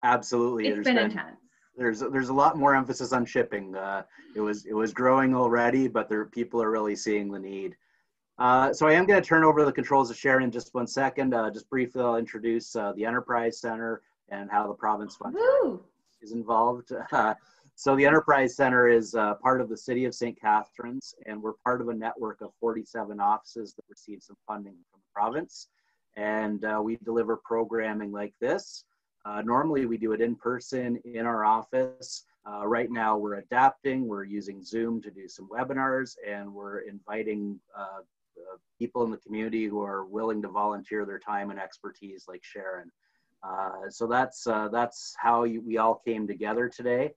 Absolutely. It's been intense. There's a lot more emphasis on shipping. It was growing already, but people are really seeing the need. So I am going to turn over the controls to Sharon in just 1 second. Just briefly, I'll introduce the Enterprise Center and how the province of Ontario is involved. So the Enterprise Center is part of the City of St. Catharines, and we're part of a network of 47 offices that receive some funding from the province. And we deliver programming like this. Normally we do it in person in our office. Right now we're adapting, we're using Zoom to do some webinars, and we're inviting people in the community who are willing to volunteer their time and expertise like Sharon. So that's how we all came together today.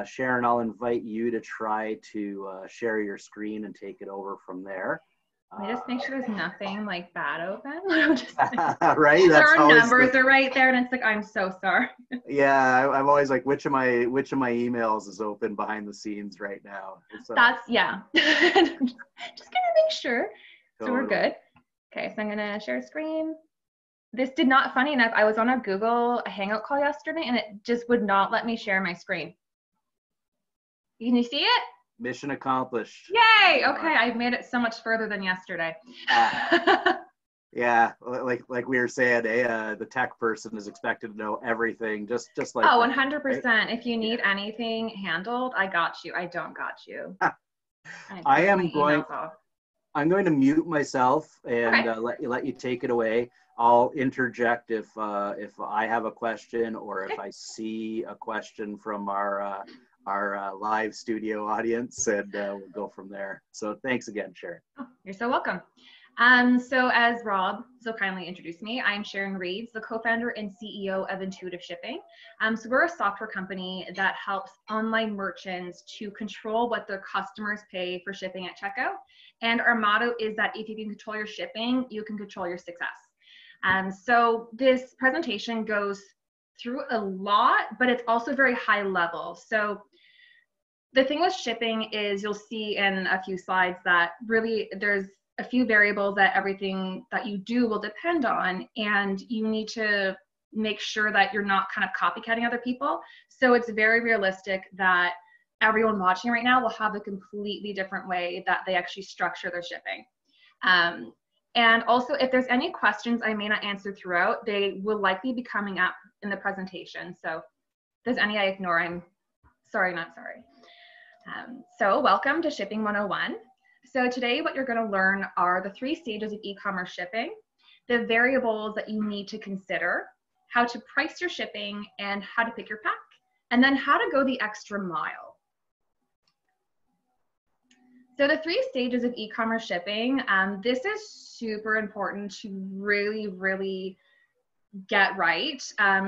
Sharon, I'll invite you to try to share your screen and take it over from there. Let me just make sure there's nothing like bad open. Right? That's our numbers are right there, and it's like, I'm so sorry. Yeah, I'm always like, which of my emails is open behind the scenes right now? So, that's, yeah. Just gonna make sure. Totally. So we're good. Okay, so I'm gonna share screen. This did not, funny enough, I was on a Google Hangout call yesterday, and it just would not let me share my screen. Can you see it? Mission accomplished. Yay! Okay, I've made it so much further than yesterday. Yeah, like we were saying, the tech person is expected to know everything, just like. Oh, 100%. Right? If you need anything handled, I got you. I don't got you. I'm going to mute myself and okay. let you take it away. I'll interject if I have a question or if I see a question from our live studio audience, and we'll go from there. So thanks again, Sharon. Oh, you're so welcome. So as Rob so kindly introduced me, I'm Sharon Reeds, the co-founder and CEO of Intuitive Shipping. So we're a software company that helps online merchants to control what their customers pay for shipping at checkout. And our motto is that if you can control your shipping, you can control your success. So this presentation goes through a lot, but it's also very high level. So the thing with shipping is you'll see in a few slides that really there's a few variables that everything that you do will depend on, and you need to make sure that you're not kind of copycatting other people. So it's very realistic that everyone watching right now will have a completely different way that they actually structure their shipping. And also, if there's any questions I may not answer throughout, they will likely be coming up in the presentation. So if there's any I ignore, I'm sorry, not sorry. So welcome to Shipping 101. So today what you're going to learn are the 3 stages of e-commerce shipping, the variables that you need to consider, how to price your shipping, and how to pick your pack, and then how to go the extra mile. So the 3 stages of e-commerce shipping, this is super important to really get right.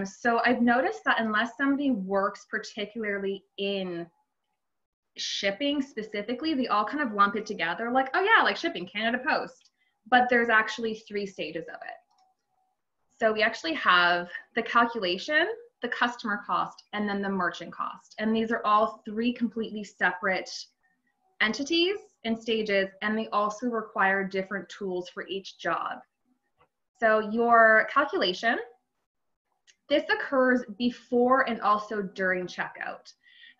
So I've noticed that unless somebody works particularly in shipping specifically, they all kind of lump it together like, oh yeah, like shipping, Canada Post. But there's actually 3 stages of it. So we actually have the calculation, the customer cost, and then the merchant cost. And these are all 3 completely separate entities and stages, and they also require different tools for each job. So your calculation, this occurs before and also during checkout.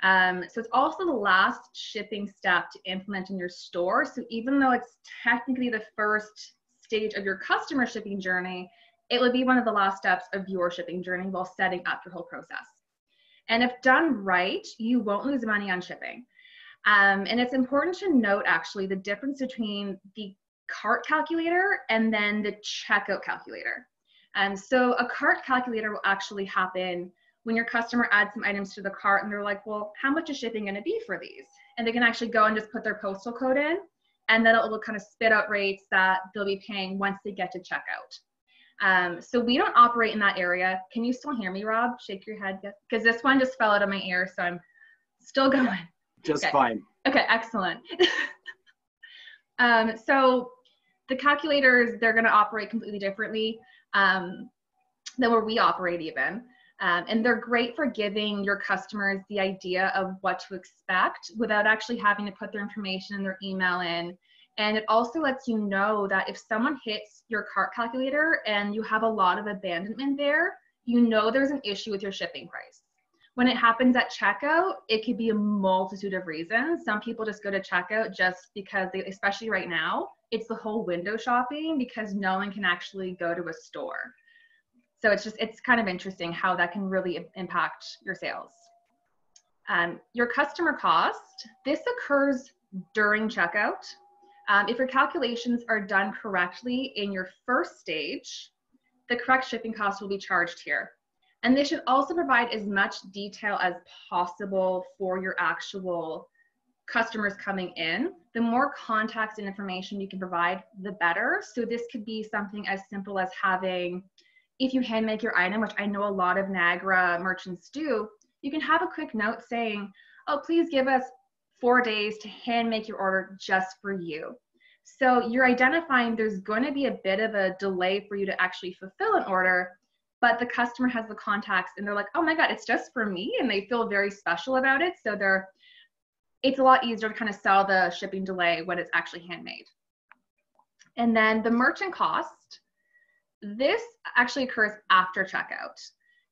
So it's also the last shipping step to implement in your store. So even though it's technically the first stage of your customer shipping journey, it would be one of the last steps of your shipping journey while setting up your whole process. And if done right, you won't lose money on shipping. And it's important to note actually the difference between the cart calculator and then the checkout calculator. So a cart calculator will actually happen when your customer adds some items to the cart and they're like, well, how much is shipping going to be for these? And they can actually go and just put their postal code in, and then it will kind of spit out rates that they'll be paying once they get to checkout. So we don't operate in that area. Can you still hear me, Rob? Shake your head. Because this one just fell out of my ear, so I'm still going. Just fine. Okay, excellent. So the calculators, they're going to operate completely differently than where we operate even. And they're great for giving your customers the idea of what to expect without actually having to put their information and their email in. And it also lets you know that if someone hits your cart calculator and you have a lot of abandonment there, you know there's an issue with your shipping price. When it happens at checkout, it could be a multitude of reasons. Some people just go to checkout just because they, especially right now, it's the whole window shopping because no one can actually go to a store. So it's kind of interesting how that can really impact your sales. Your customer cost, this occurs during checkout. If your calculations are done correctly in your first stage, the correct shipping cost will be charged here. And they should also provide as much detail as possible for your actual customers coming in. The more context and information you can provide, the better. So this could be something as simple as having, if you hand make your item, which I know a lot of Niagara merchants do, you can have a quick note saying, oh, please give us 4 days to hand make your order just for you. So you're identifying there's going to be a bit of a delay for you to actually fulfill an order, but the customer has the contacts and they're like, oh my God, it's just for me. And they feel very special about it. So it's a lot easier to kind of sell the shipping delay when it's actually handmade. And then the merchant cost, this actually occurs after checkout.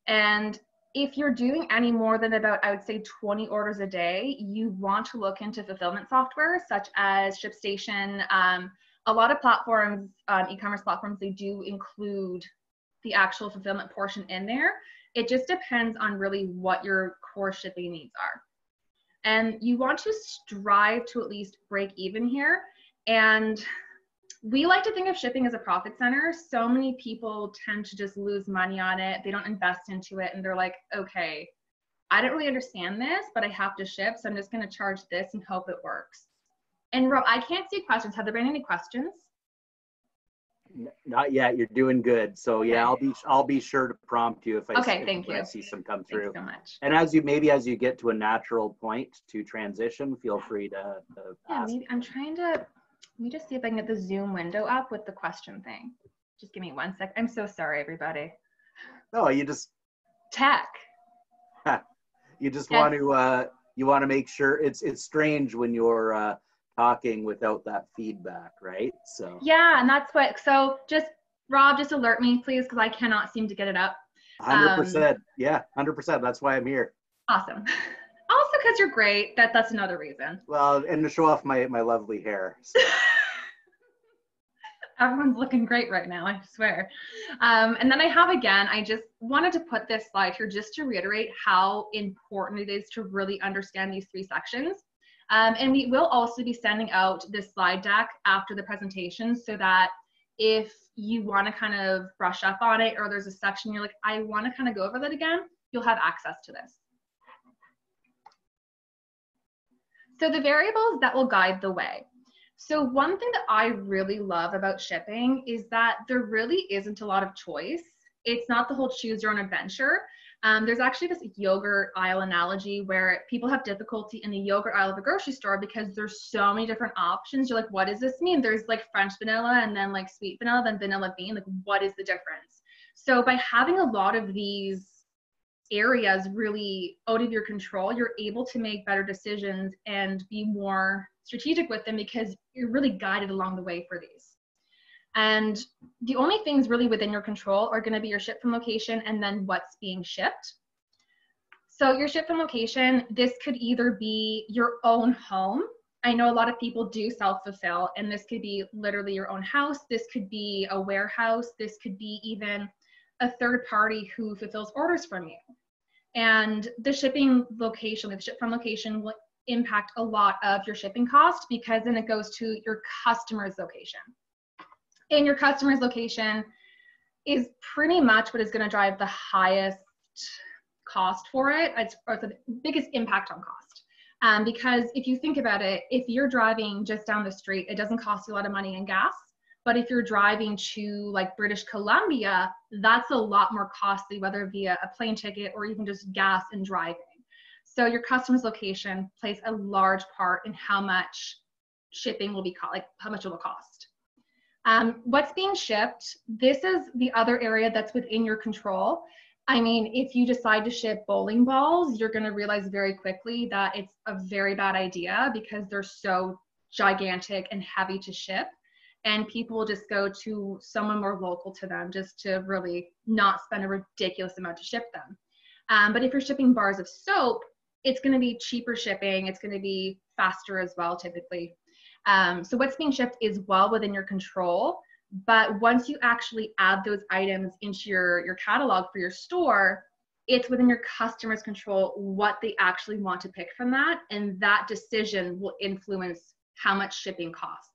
And if you're doing any more than about, I would say 20 orders a day, you want to look into fulfillment software such as ShipStation. A lot of platforms, e-commerce platforms, they do include the actual fulfillment portion in there. It just depends on really what your core shipping needs are. And you want to strive to at least break even here. And we like to think of shipping as a profit center. So many people tend to just lose money on it. They don't invest into it. And they're like, okay, I don't really understand this, but I have to ship. So I'm just going to charge this and hope it works. And Rob, I can't see questions. Have there been any questions? Not yet. You're doing good. So yeah, I'll be sure to prompt you if I see some come through. Thanks so much. And as you get to a natural point to transition, feel free to ask. Maybe I'm trying to. Let me just see if I can get the Zoom window up with the question thing. Just give me 1 sec. I'm so sorry, everybody. No, you just tech. You just want to make sure it's strange when you're talking without that feedback, right? So yeah, and that's what. So just Rob, just alert me, please, because I cannot seem to get it up. 100%. Yeah, 100%. That's why I'm here. Awesome. Also, because you're great. That's another reason. Well, and to show off my lovely hair. So. Everyone's looking great right now, I swear. And then I just wanted to put this slide here just to reiterate how important it is to really understand these 3 sections. And we will also be sending out this slide deck after the presentation so that if you want to kind of brush up on it or there's a section you're like, I want to kind of go over that again, you'll have access to this. So the variables that will guide the way. So one thing that I really love about shipping is that there really isn't a lot of choice. It's not the whole choose your own adventure. There's actually this yogurt aisle analogy where people have difficulty in the yogurt aisle of a grocery store because there's so many different options. You're like, what does this mean? There's like French vanilla and then like sweet vanilla, then vanilla bean. Like, what is the difference? So by having a lot of these areas really out of your control, you're able to make better decisions and be more strategic with them because you're really guided along the way for these. And the only things really within your control are going to be your ship from location and then what's being shipped. So your ship from location, this could either be your own home. I know a lot of people do self-fulfill, and this could be literally your own house. This could be a warehouse. This could be even a third party who fulfills orders from you. And the shipping location, the ship from location will impact a lot of your shipping cost because then it goes to your customer's location. And your customer's location is pretty much what is going to drive the highest cost for it. It's the biggest impact on cost. Because if you think about it, if you're driving just down the street, it doesn't cost you a lot of money in gas. But if you're driving to like British Columbia, that's a lot more costly, whether via a plane ticket or even just gas and driving. So your customer's location plays a large part in how much shipping will be, like how much it will cost. What's being shipped, this is the other area that's within your control. I mean, if you decide to ship bowling balls, you're going to realize very quickly that it's a very bad idea because they're so gigantic and heavy to ship. and people will just go to someone more local to them just to really not spend a ridiculous amount to ship them. But if you're shipping bars of soap, it's going to be cheaper shipping. It's going to be faster as well, typically. So what's being shipped is well within your control. But once you actually add those items into your catalog for your store, it's within your customer's control what they actually want to pick from that. And that decision will influence how much shipping costs.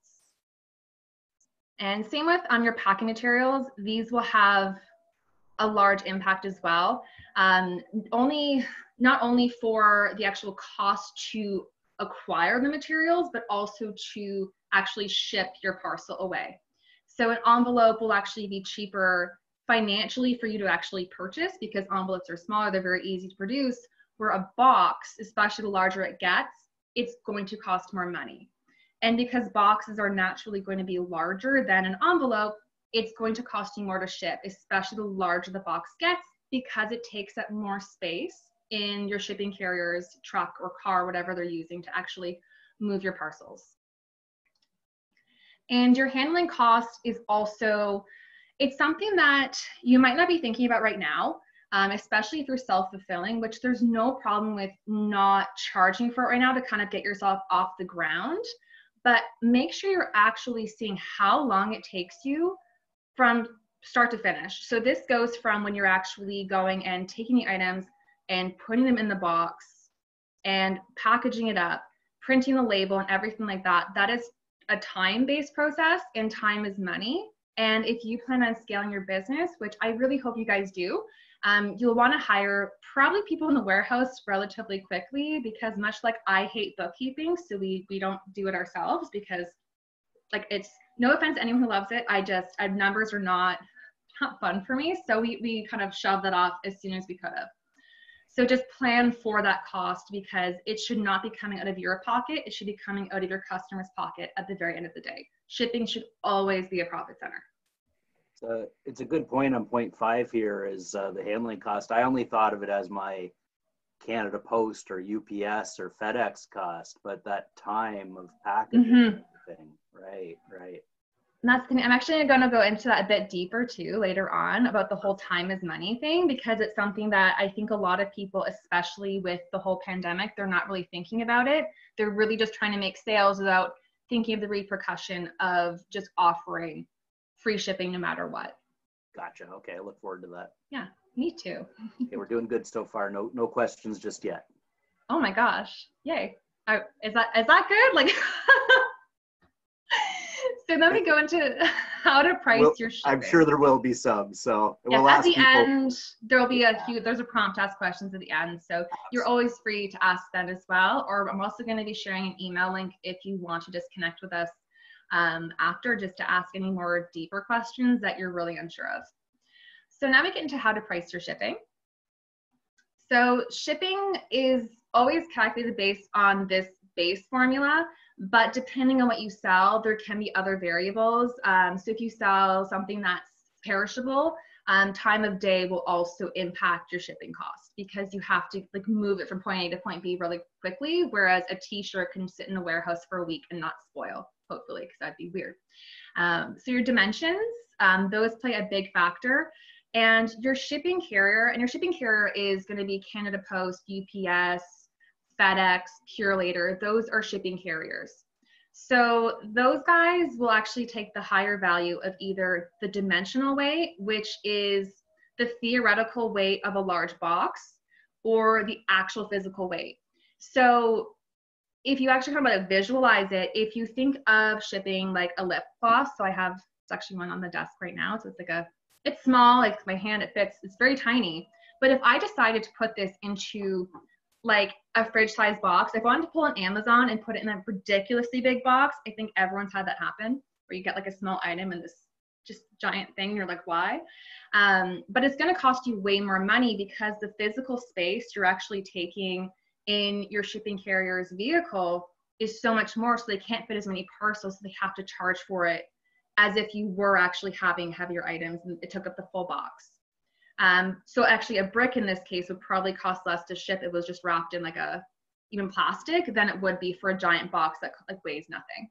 And same with your packing materials. These will have a large impact as well. Not only for the actual cost to acquire the materials, but also to actually ship your parcel away. So an envelope will actually be cheaper financially for you to actually purchase because envelopes are smaller, they're very easy to produce, where a box, especially the larger it gets, it's going to cost more money. And because boxes are naturally going to be larger than an envelope, it's going to cost you more to ship, especially the larger the box gets, because it takes up more space in your shipping carrier's truck or car, whatever they're using to actually move your parcels. And your handling cost is also, it's something that you might not be thinking about right now, especially if you're self-fulfilling, which there's no problem with not charging for it right now to kind of get yourself off the ground. But make sure you're actually seeing how long it takes you from start to finish. So this goes from when you're actually going and taking the items and putting them in the box and packaging it up, printing the label and everything like that. That is a time-based process, and time is money. And if you plan on scaling your business, which I really hope you guys do, you'll want to hire probably people in the warehouse relatively quickly, because much like I hate bookkeeping, so we don't do it ourselves because, like, it's no offense to anyone who loves it. Numbers are not fun for me. So we kind of shoved that off as soon as we could have. So just plan for that cost, because it should not be coming out of your pocket. It should be coming out of your customer's pocket at the very end of the day. Shipping should always be a profit center. So it's a good point on point 5 here is the handling cost. I only thought of it as my Canada Post or UPS or FedEx cost, but that time of packaging thing, right. And that's the thing. I'm actually going to go into that a bit deeper too later on about the whole time is money thing, because it's something that I think a lot of people, especially with the whole pandemic, they're not really thinking about it. They're really just trying to make sales without thinking of the repercussion of just offering free shipping no matter what. Gotcha. Okay, I look forward to that. Yeah, me too. Okay, we're doing good so far. No questions just yet. Oh my gosh. Yay. Is that good? Like so then we go into how to price your shipping. I'm sure there will be some. So we'll at the end, there'll be there's a prompt to ask questions at the end. So you're always free to ask that as well. Or I'm also going to be sharing an email link if you want to just connect with us after, just to ask any more deeper questions that you're really unsure of. So now we get into how to price your shipping. So shipping is always calculated based on this base formula, but depending on what you sell, there can be other variables. So if you sell something that's perishable, time of day will also impact your shipping cost, because you have to like move it from point A to point B really quickly, whereas a t-shirt can sit in the warehouse for a week and not spoil, hopefully, because that'd be weird. So your dimensions, those play a big factor. And your shipping carrier, is going to be Canada Post, UPS, FedEx, Purelator. Those are shipping carriers. So those guys will actually take the higher value of either the dimensional weight, which is the theoretical weight of a large box, or the actual physical weight. So if you actually kind of visualize it, if you think of shipping like a lip gloss, so it's actually one on the desk right now. So it's small, like my hand, it fits, it's very tiny. But if I decided to put this into like a fridge size box, if I wanted to pull an Amazon and put it in a ridiculously big box, I think everyone's had that happen, where you get like a small item and this just giant thing, you're like, why? But it's gonna cost you way more money, because the physical space you're actually taking in your shipping carrier's vehicle is so much more, so they can't fit as many parcels, so they have to charge for it as if you were actually having heavier items and it took up the full box. So actually a brick in this case would probably cost less to ship if it was just wrapped in like even plastic than it would be for a giant box that like weighs nothing.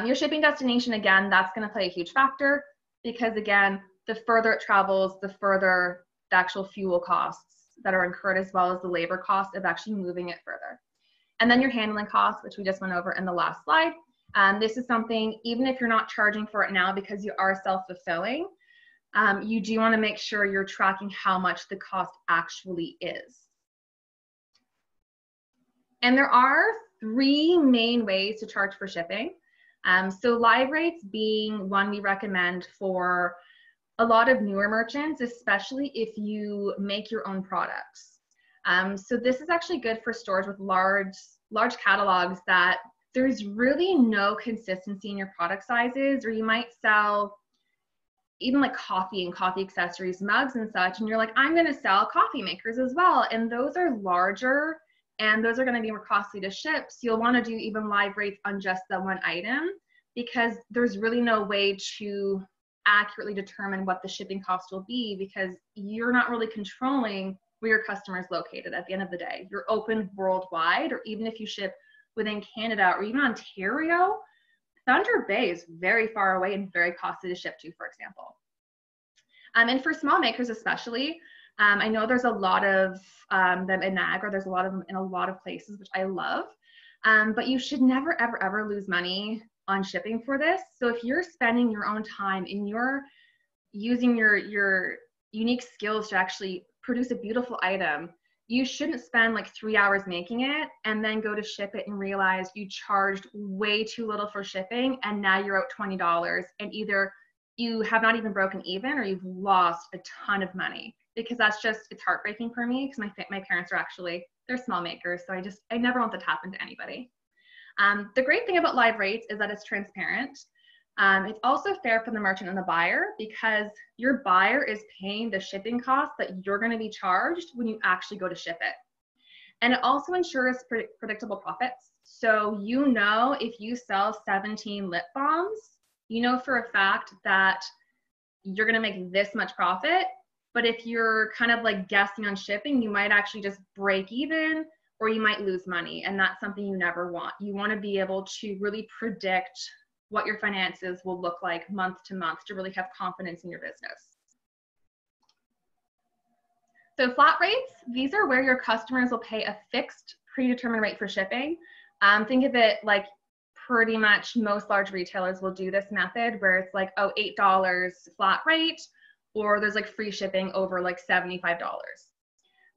Your shipping destination, again, that's going to play a huge factor because, again, the further it travels, the further the actual fuel costs that are incurred, as well as the labor cost of actually moving it further. And then your handling costs, which we just went over in the last slide. This is something, even if you're not charging for it now because you are self-fulfilling, you do want to make sure you're tracking how much the cost actually is. And there are 3 main ways to charge for shipping. So live rates being one we recommend for a lot of newer merchants, especially if you make your own products. So this is actually good for stores with large catalogs that there's really no consistency in your product sizes, or you might sell even like coffee and coffee accessories, mugs and such, and you're like, I'm going to sell coffee makers as well. And those are larger and those are going to be more costly to ship. So you'll want to do even live rates on just the one item because there's really no way to accurately determine what the shipping cost will be because you're not really controlling where your customer is located at the end of the day. You're open worldwide, or even if you ship within Canada or even Ontario, Thunder Bay is very far away and very costly to ship to, for example. And for small makers especially, I know there's a lot of them in Niagara, there's a lot of them in a lot of places, which I love, but you should never, ever, ever lose money on shipping for this. So if you're spending your own time and you're using your unique skills to actually produce a beautiful item, you shouldn't spend like 3 hours making it and then go to ship it and realize you charged way too little for shipping and now you're out $20 and either you have not even broken even or you've lost a ton of money, because that's just, it's heartbreaking for me because my parents are actually, they're small makers. So I never want that to happen to anybody. The great thing about live rates is that it's transparent. It's also fair for the merchant and the buyer because your buyer is paying the shipping costs that you're going to be charged when you actually go to ship it. And it also ensures predictable profits. So you know if you sell 17 lip balms, you know for a fact that you're going to make this much profit. But if you're kind of like guessing on shipping, you might actually just break even or you might lose money. And that's something you never want. You want to be able to really predict what your finances will look like month to month to really have confidence in your business. So flat rates, these are where your customers will pay a fixed predetermined rate for shipping. Think of it like pretty much most large retailers will do this method where it's like, oh, $8 flat rate, or there's like free shipping over like $75.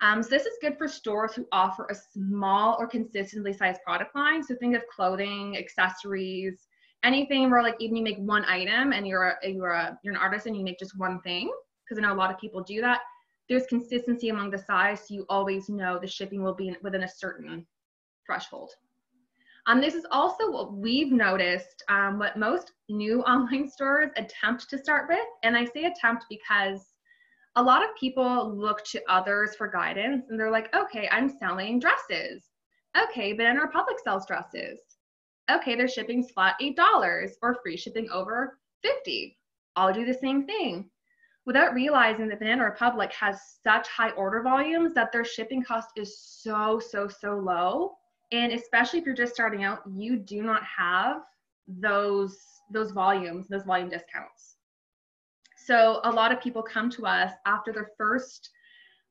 So this is good for stores who offer a small or consistently sized product line. So think of clothing, accessories, anything where like even you make one item and you're an artist and you make just one thing, because I know a lot of people do that. There's consistency among the size, so you always know the shipping will be within a certain threshold. This is also what we've noticed, what most new online stores attempt to start with. And I say attempt because a lot of people look to others for guidance and they're like, okay, I'm selling dresses. Okay, Banana Republic sells dresses. Okay, their shipping's flat $8 or free shipping over $50. I'll do the same thing. Without realizing that Banana Republic has such high order volumes that their shipping cost is so low. And especially if you're just starting out, you do not have those volume discounts. So a lot of people come to us after their first,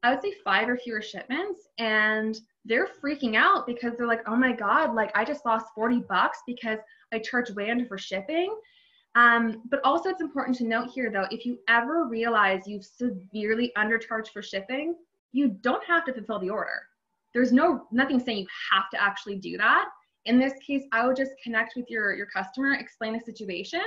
I would say 5 or fewer shipments, and they're freaking out because they're like, oh my God, like I just lost $40 because I charged way under for shipping. But also it's important to note here though, if you ever realize you've severely undercharged for shipping, you don't have to fulfill the order. There's nothing saying you have to actually do that. In this case, I would just connect with your customer, explain the situation,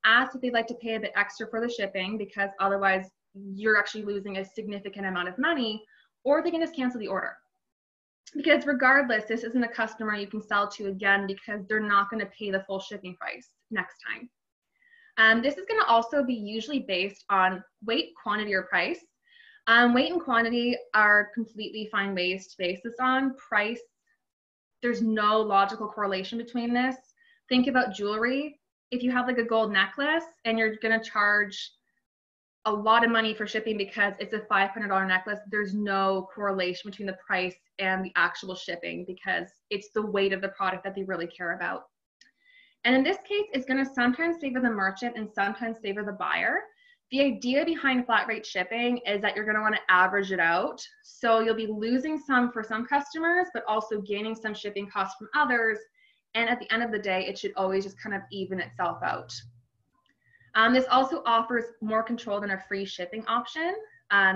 ask if they'd like to pay a bit extra for the shipping because otherwise you're actually losing a significant amount of money, or they can just cancel the order. Because regardless, this isn't a customer you can sell to again because they're not going to pay the full shipping price next time. This is going to also be usually based on weight, quantity, or price. Weight and quantity are completely fine ways to base this on. Price, there's no logical correlation between this. Think about jewelry. If you have like a gold necklace and you're going to charge a lot of money for shipping because it's a $500 necklace, there's no correlation between the price and the actual shipping because it's the weight of the product that they really care about. And in this case, it's going to sometimes favor the merchant and sometimes favor the buyer. The idea behind flat rate shipping is that you're going to want to average it out. So you'll be losing some for some customers, but also gaining some shipping costs from others. And at the end of the day, it should always just kind of even itself out. This also offers more control than a free shipping option,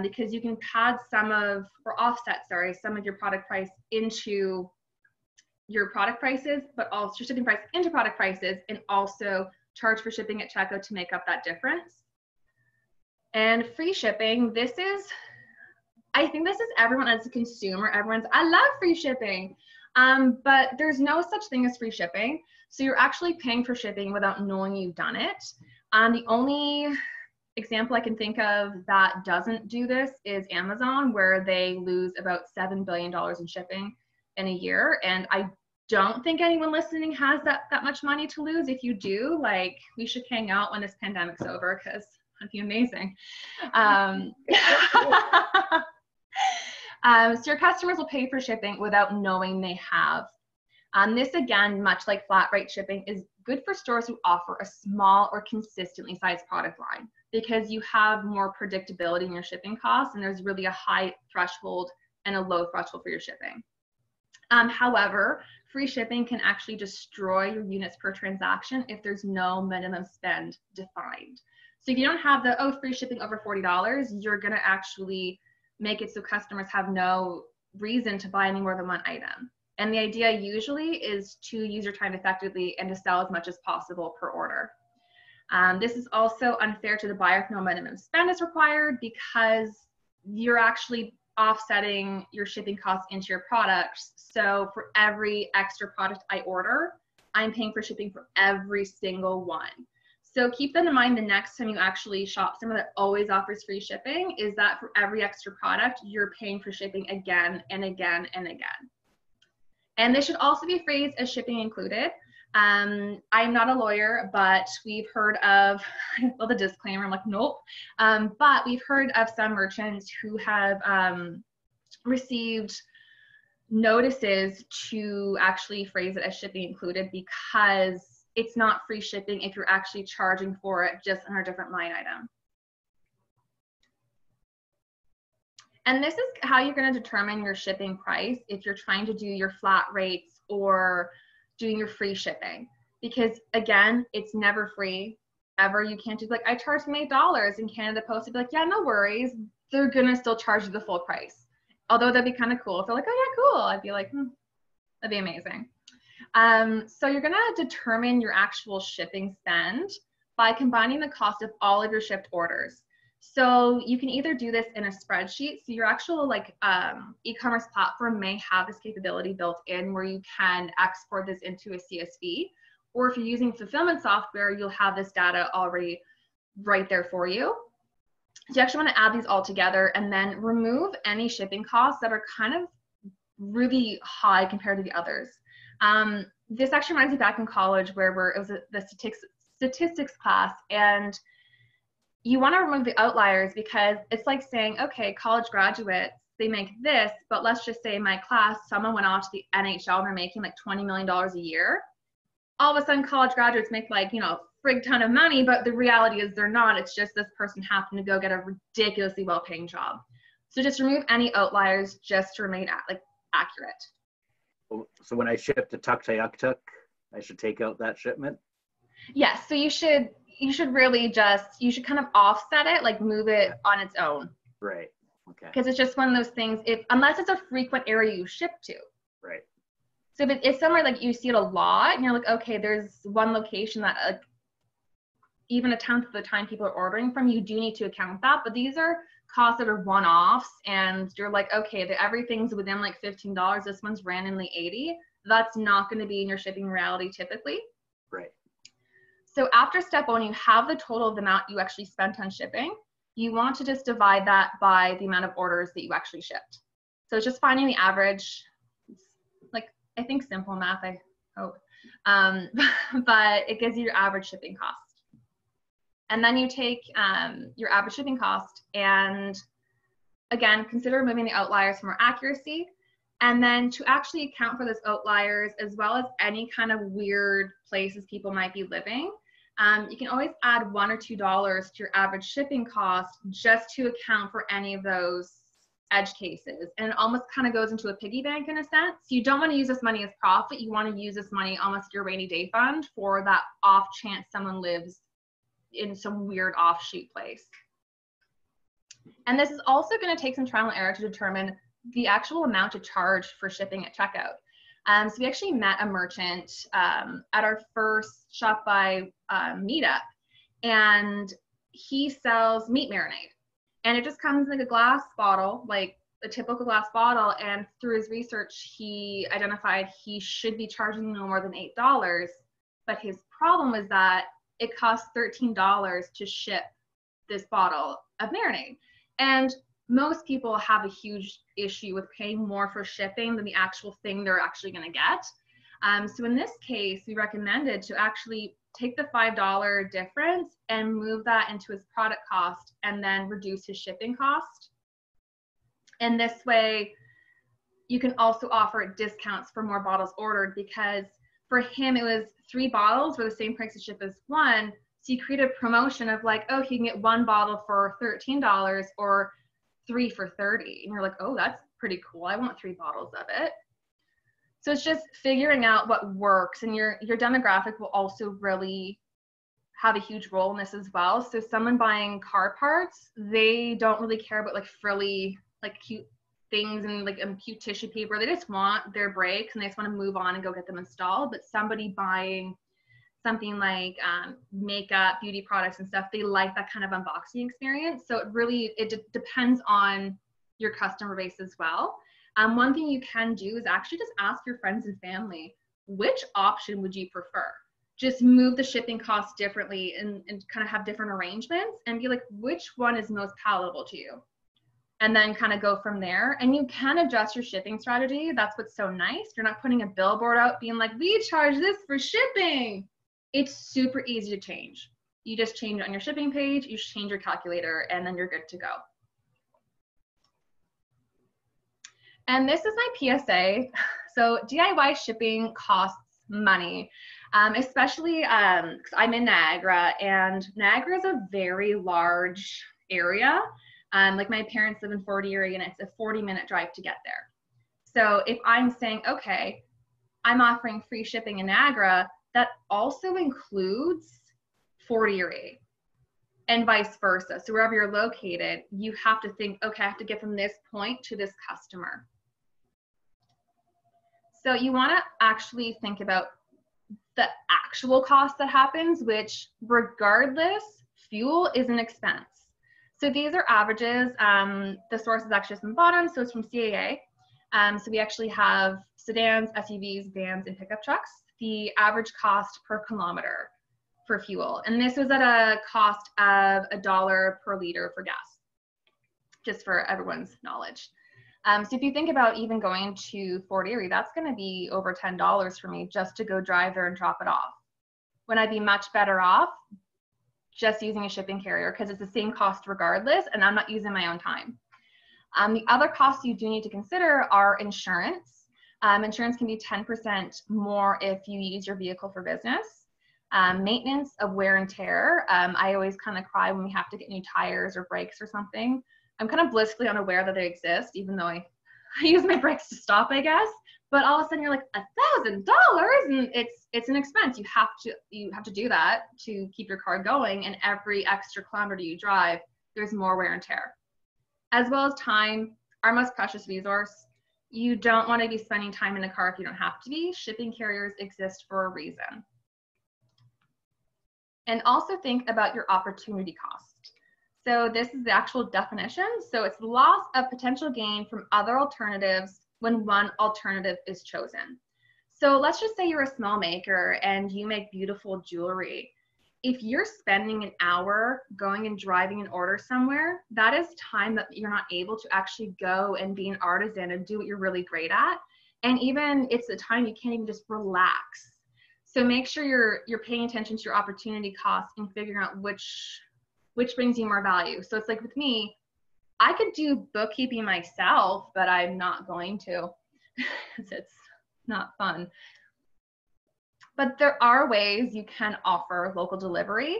because you can pad some of your product price into your product prices, but also your shipping price into product prices, and also charge for shipping at checkout to make up that difference. And free shipping, I think this is everyone as a consumer, I love free shipping, but there's no such thing as free shipping. So you're actually paying for shipping without knowing you've done it. The only example I can think of that doesn't do this is Amazon, where they lose about $7 billion in shipping in a year. And I don't think anyone listening has that much money to lose. If you do, like, we should hang out when this pandemic's over, because that'd be amazing. So your customers will pay for shipping without knowing they have. This, again, much like flat rate shipping, is good for stores who offer a small or consistently sized product line, because you have more predictability in your shipping costs, and there's really a high threshold and a low threshold for your shipping. However, free shipping can actually destroy your units per transaction if there's no minimum spend defined. So if you don't have the, free shipping over $40, you're going to actually make it so customers have no reason to buy any more than one item. And the idea usually is to use your time effectively and to sell as much as possible per order. This is also unfair to the buyer if no minimum spend is required, because you're actually offsetting your shipping costs into your products. So for every extra product I order, I'm paying for shipping for every single one. So keep that in mind the next time you actually shop somewhere that always offers free shipping, is that for every extra product, you're paying for shipping again and again and again. And this should also be phrased as shipping included. I'm not a lawyer, but we've heard of, well, the disclaimer, I'm like, nope. But we've heard of some merchants who have received notices to actually phrase it as shipping included, because it's not free shipping if you're actually charging for it just on a different line item. And this is how you're going to determine your shipping price if you're trying to do your flat rates or doing your free shipping. Because again, it's never free, ever. You can't do, like, I charge them $8 in Canada Post. They'd be like, yeah, no worries. They're going to still charge you the full price. Although that'd be kind of cool. If they're like, oh yeah, cool. I'd be like, that'd be amazing. So you're going to determine your actual shipping spend by combining the cost of all of your shipped orders. So you can either do this in a spreadsheet. So your actual e-commerce platform may have this capability built in where you can export this into a CSV, or if you're using fulfillment software, you'll have this data already right there for you. So you actually want to add these all together and then remove any shipping costs that are kind of really high compared to the others. This actually reminds me back in college where it was the statistics class, and you want to remove the outliers, because it's like saying, okay, college graduates, they make this, but let's just say in my class, someone went off to the NHL and they're making like $20 million a year. All of a sudden, college graduates make like, frig ton of money, but the reality is they're not. It's just this person happened to go get a ridiculously well-paying job. So just remove any outliers just to remain accurate. So when I ship to Tuktoyaktuk, I should take out that shipment? Yes, so you should really you should kind of offset it, like move it on its own. Right, okay. Because it's just one of those things, unless it's a frequent area you ship to. Right. So if it's somewhere like you see it a lot, and you're like, okay, there's one location that even a tenth of the time people are ordering from, you do need to account that. But these are costs that are one-offs, and you're like, okay, everything's within like $15. This one's randomly $80. That's not going to be in your shipping reality typically. Right. So after step one, you have the total of the amount you actually spent on shipping. You want to just divide that by the amount of orders that you actually shipped. So it's just finding the average. It's like, I think simple math, I hope. But it gives you your average shipping cost. And then you take your average shipping cost and, again, consider removing the outliers for more accuracy. And then to actually account for those outliers, as well as any kind of weird places people might be living, you can always add $1 or $2 to your average shipping cost just to account for any of those edge cases. And it almost kind of goes into a piggy bank in a sense. You don't want to use this money as profit. You want to use this money almost your rainy day fund for that off chance someone lives in some weird offshoot place. And this is also going to take some trial and error to determine the actual amount to charge for shipping at checkout. So we actually met a merchant at our first Shopify meetup, and he sells meat marinade. And it just comes in like a glass bottle, like a typical glass bottle. And through his research, he identified he should be charging no more than $8. But his problem was that it costs $13 to ship this bottle of marinade. And most people have a huge issue with paying more for shipping than the actual thing they're actually going to get. So in this case, we recommended to actually take the $5 difference and move that into his product cost and then reduce his shipping cost. And this way, you can also offer discounts for more bottles ordered, because for him, it was 3 bottles were the same price to ship as 1. So you create a promotion of like, oh, he can get 1 bottle for $13 or 3 for $30. And you're like, oh, that's pretty cool. I want 3 bottles of it. So it's just figuring out what works, and your demographic will also really have a huge role in this as well. So someone buying car parts, they don't really care about like frilly, like cute things and like cute tissue paper. They just want their brakes and they just want to move on and go get them installed. But somebody buying something like makeup, beauty products and stuff, they like that kind of unboxing experience. So it depends on your customer base as well. One thing you can do is actually just ask your friends and family, which option would you prefer? Just move the shipping costs differently and kind of have different arrangements and be like, which one is most palatable to you? And then kind of go from there. And you can adjust your shipping strategy. That's what's so nice. You're not putting a billboard out being like, we charge this for shipping. It's super easy to change. You just change it on your shipping page, you change your calculator, and then you're good to go. And this is my PSA. So DIY shipping costs money, especially because I'm in Niagara, and Niagara is a very large area. Like my parents live in Fort Erie, and it's a 40-minute drive to get there. So if I'm saying, okay, I'm offering free shipping in Niagara, that also includes Fort Erie and vice versa. So wherever you're located, you have to think, okay, I have to get from this point to this customer. So you want to actually think about the actual cost that happens, which regardless, fuel is an expense. So these are averages. The source is actually from the bottom, so it's from CAA. So we actually have sedans, SUVs, vans, and pickup trucks. The average cost per kilometer for fuel. And this was at a cost of $1 per liter for gas, just for everyone's knowledge. So if you think about even going to Fort Erie, that's going to be over $10 for me just to go drive there and drop it off. When I'd be much better off just using a shipping carrier, because it's the same cost regardless, and I'm not using my own time. The other costs you do need to consider are insurance. Insurance can be 10% more if you use your vehicle for business. Maintenance of wear and tear. I always kind of cry when we have to get new tires or brakes or something. I'm kind of blissfully unaware that they exist, even though I use my brakes to stop, I guess. But all of a sudden you're like, $1,000, and it's an expense. You have to do that to keep your car going, and every extra kilometer you drive, there's more wear and tear. As well as time, our most precious resource. You don't want to be spending time in a car if you don't have to be. Shipping carriers exist for a reason. And also think about your opportunity cost. So this is the actual definition. So it's loss of potential gain from other alternatives when one alternative is chosen. So let's just say you're a small maker and you make beautiful jewelry. If you're spending an hour going and driving an order somewhere, that is time that you're not able to actually go and be an artisan and do what you're really great at. And even it's a time you can't even just relax. So make sure you're paying attention to your opportunity costs and figuring out which brings you more value. So it's like with me, I could do bookkeeping myself, but I'm not going to, because it's not fun. But there are ways you can offer local delivery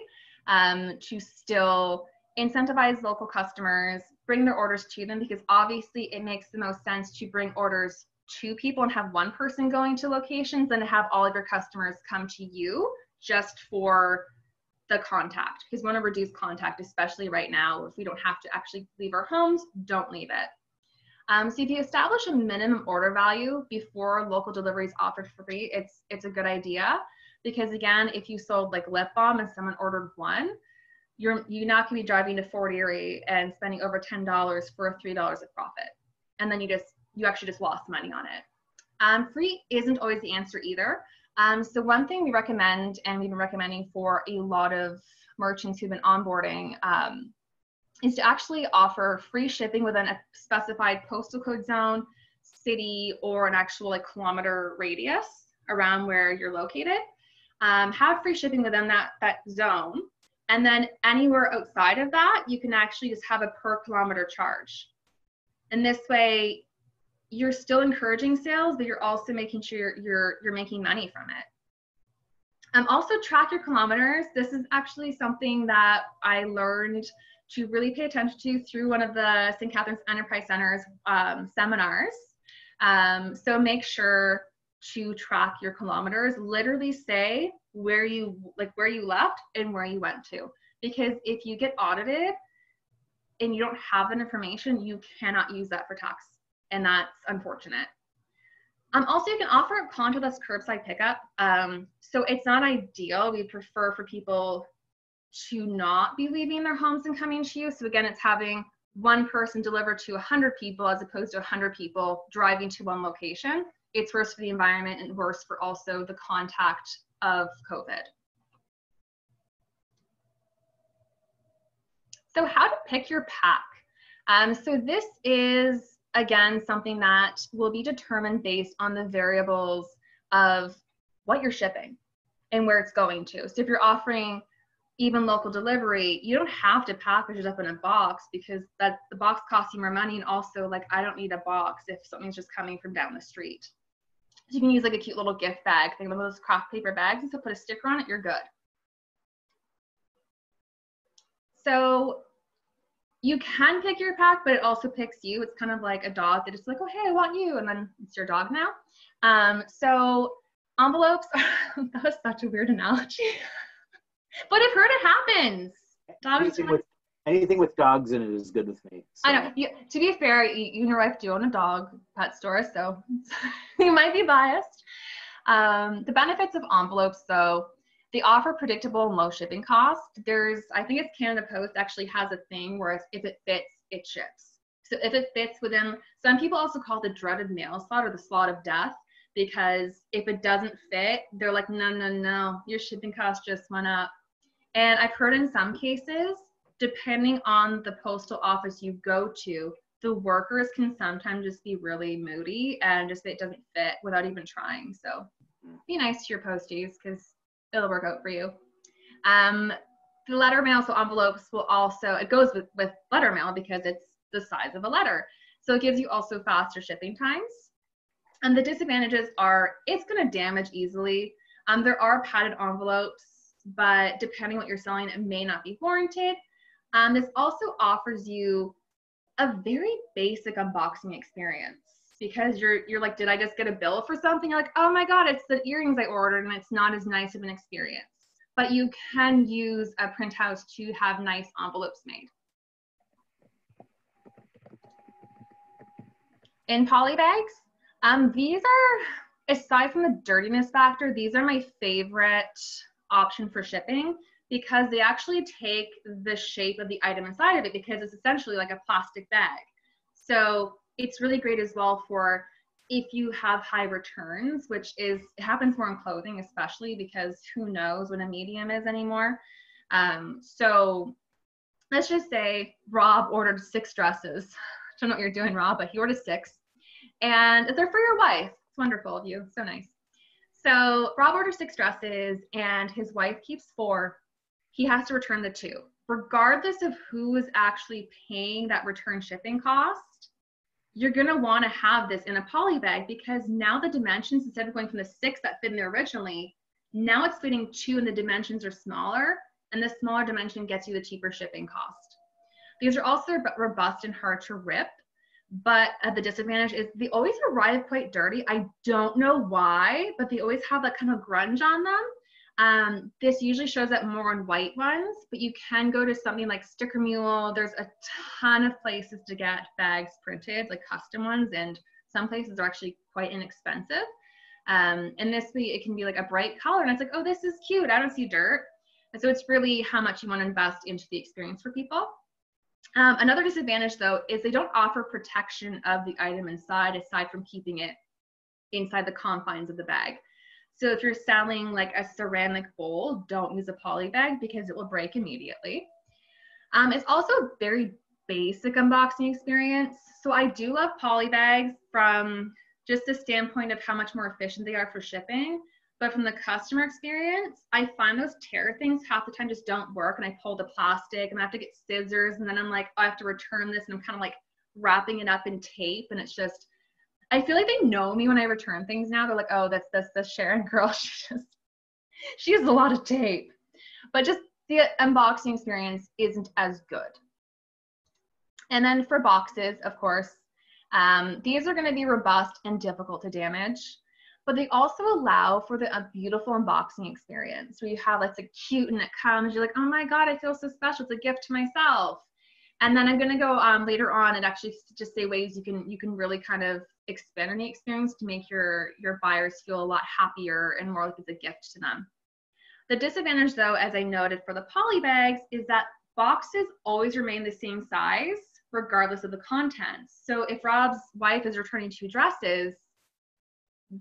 to still incentivize local customers, bring their orders to them, because obviously it makes the most sense to bring orders to people and have one person going to locations than to have all of your customers come to you just for the contact, because we want to reduce contact, especially right now. If we don't have to actually leave our homes, don't leave it. So if you establish a minimum order value before local delivery is offered for free, it's a good idea, because again, if you sold like lip balm and someone ordered one, you're not going to be driving to Fort Erie and spending over $10 for a $3 of profit, and then you actually just lost money on it. Free isn't always the answer either. So one thing we recommend, and we've been recommending for a lot of merchants who've been onboarding, is to actually offer free shipping within a specified postal code zone, city, or an actual like kilometer radius around where you're located. Have free shipping within that zone. And then anywhere outside of that, you can actually just have a per kilometer charge. And this way, you're still encouraging sales, but you're also making sure you're making money from it. Also track your kilometers. This is actually something that I learned to really pay attention to through one of the St. Catharines Enterprise Center's seminars. So make sure to track your kilometers. Literally say where you left and where you went to. Because if you get audited and you don't have that information, you cannot use that for tax. And that's unfortunate. Also, you can offer contactless curbside pickup. So it's not ideal. We prefer for people to not be leaving their homes and coming to you. So again, it's having one person deliver to 100 people as opposed to 100 people driving to one location. It's worse for the environment and worse for also the contact of COVID. So how to pick your pack. So this is, again, something that will be determined based on the variables of what you're shipping and where it's going to. So if you're offering even local delivery, you don't have to package it up in a box, because the box costs you more money. And also, like, I don't need a box if something's just coming from down the street. So you can use like a cute little gift bag. Think of those craft paper bags, and so put a sticker on it, you're good. So you can pick your pack, but it also picks you. It's kind of like a dog that just like, oh, hey, I want you. And then it's your dog now. So envelopes, that was such a weird analogy. But I've heard it happens. Anything with dogs in it is good with me. So. I know. To be fair, you and your wife do own a dog pet store, so you might be biased. The benefits of envelopes, though, they offer predictable and low shipping costs. I think it's Canada Post actually has a thing where if it fits, it ships. So if it fits within, some people also call it the dreaded mail slot or the slot of death, because if it doesn't fit, they're like, no, your shipping cost just went up. And I've heard in some cases, depending on the postal office you go to, the workers can sometimes just be really moody and just say it doesn't fit without even trying. So be nice to your posties, because it'll work out for you. The letter mail, so envelopes will also, it goes with letter mail because it's the size of a letter. So it gives you also faster shipping times. And the disadvantages are it's going to damage easily. There are padded envelopes, but depending on what you're selling, it may not be warranted. This also offers you a very basic unboxing experience, because you're like, did I just get a bill for something? You're like, oh my God, it's the earrings I ordered, and it's not as nice of an experience. But you can use a print house to have nice envelopes made. In Polybags, these are, aside from the dirtiness factor, these are my favorite option for shipping, because they actually take the shape of the item inside of it, because it's essentially like a plastic bag. So it's really great as well for if you have high returns, which it happens more in clothing, especially because who knows what a medium is anymore. So let's just say Rob ordered 6 dresses. I don't know what you're doing, Rob, but he ordered 6. And they're for your wife. It's wonderful of you. So nice. So Rob ordered 6 dresses and his wife keeps 4. He has to return the 2. Regardless of who is actually paying that return shipping cost, you're going to want to have this in a poly bag, because now the dimensions, instead of going from the 6 that fit in there originally, now it's fitting 2 and the dimensions are smaller, and the smaller dimension gets you the cheaper shipping cost. These are also robust and hard to rip, but the disadvantage is they always arrive quite dirty. I don't know why, but they always have that kind of grunge on them. This usually shows up more on white ones, but you can go to something like Sticker Mule. There's a ton of places to get bags printed, like custom ones, and some places are actually quite inexpensive. And this way it can be like a bright color, and it's like, oh, this is cute, I don't see dirt. And so it's really how much you want to invest into the experience for people. Another disadvantage, though, is they don't offer protection of the item inside, aside from keeping it inside the confines of the bag. So if you're selling like a ceramic bowl, don't use a poly bag because it will break immediately. It's also a very basic unboxing experience. So I do love poly bags from just the standpoint of how much more efficient they are for shipping. But from the customer experience, I find those tear things half the time just don't work, and I pull the plastic and I have to get scissors, and then I'm like, oh, I have to return this, and I'm kind of like wrapping it up in tape, and it's just, I feel like they know me when I return things now. They're like, oh, that's the Sharon girl. She has a lot of tape. But just the unboxing experience isn't as good. And then for boxes, of course, these are going to be robust and difficult to damage. But they also allow for a beautiful unboxing experience where you have like the cute and it comes, you're like, oh my God, I feel so special. It's a gift to myself. And then I'm going to go later on and actually just say ways you can really kind of expand on the experience to make your buyers feel a lot happier and more like it's a gift to them. The disadvantage, though, as I noted for the poly bags, is that boxes always remain the same size regardless of the contents. So if Rob's wife is returning 2 dresses,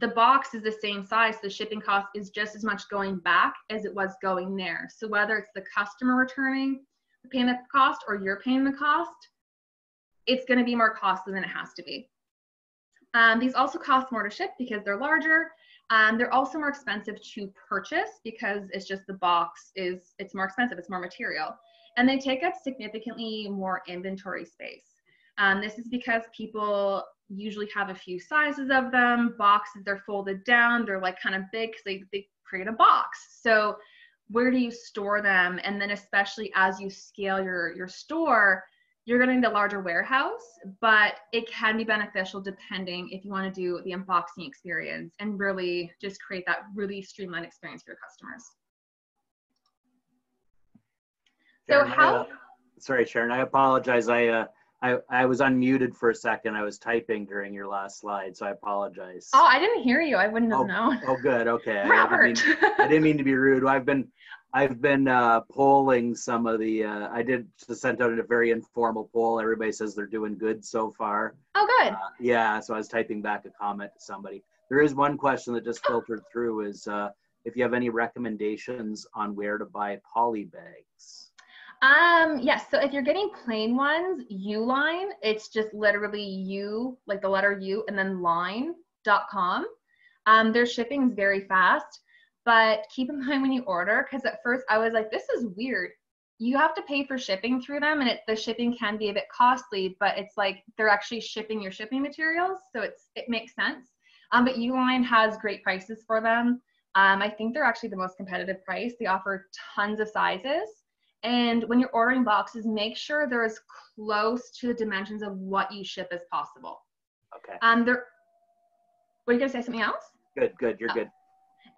the box is the same size, the shipping cost is just as much going back as it was going there. So whether it's the customer returning, paying the cost, or you're paying the cost, it's going to be more costly than it has to be. These also cost more to ship because they're larger. They're also more expensive to purchase because it's just the box it's more expensive, it's more material. And they take up significantly more inventory space. This is because people usually have a few sizes of them. Boxes, they're folded down, they're like kind of big because they create a box. So where do you store them? And then especially as you scale your store, you're going to need a larger warehouse, but it can be beneficial depending if you want to do the unboxing experience and really just create that really streamlined experience for your customers. Sharon, sorry, Sharon, I apologize. I was unmuted for a second. I was typing during your last slide, so I apologize. Oh, I didn't hear you. I wouldn't have known. Oh, good. Okay. Robert. I didn't mean to be rude. I've been polling some of the. I did sent out a very informal poll. Everybody says they're doing good so far. Oh, good. Yeah. So I was typing back a comment to somebody. There is one question that just filtered through: is if you have any recommendations on where to buy poly bags. Yes, so if you're getting plain ones, Uline, it's just literally U, like the letter U, and then line.com. Their shipping is very fast, but keep in mind when you order, because at first I was like, this is weird. You have to pay for shipping through them, and the shipping can be a bit costly, but it's like they're actually shipping your shipping materials, so it makes sense. But Uline has great prices for them. I think they're actually the most competitive price. They offer tons of sizes. And when you're ordering boxes, make sure they're as close to the dimensions of what you ship as possible. Okay. Were you gonna say something else? Good, you're good.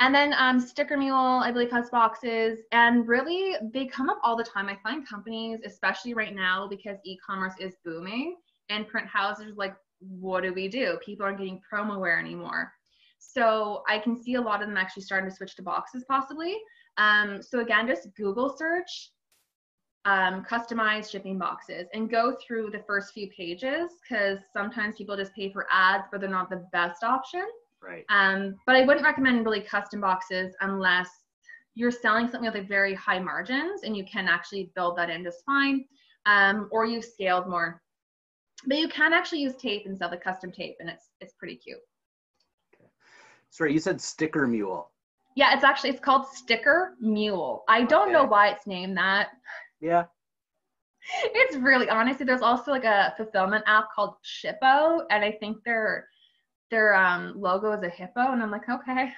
And then Sticker Mule, I believe, has boxes, and really they come up all the time. I find companies, especially right now, because e-commerce is booming, and print houses are like, what do we do? People aren't getting promo wear anymore. So I can see a lot of them actually starting to switch to boxes possibly. So again, just Google search customized shipping boxes and go through the first few pages, because sometimes people just pay for ads, but they're not the best option. Right. But I wouldn't recommend really custom boxes unless you're selling something with like very high margins and you can actually build that in just fine, or you've scaled more. But you can actually use tape and sell the custom tape, and it's pretty cute. Okay. Sorry, you said Sticker Mule. Yeah, it's called Sticker Mule. I don't know why it's named that. Yeah. It's really, honestly, there's also like a fulfillment app called Shippo, and I think their logo is a hippo, and I'm like, okay.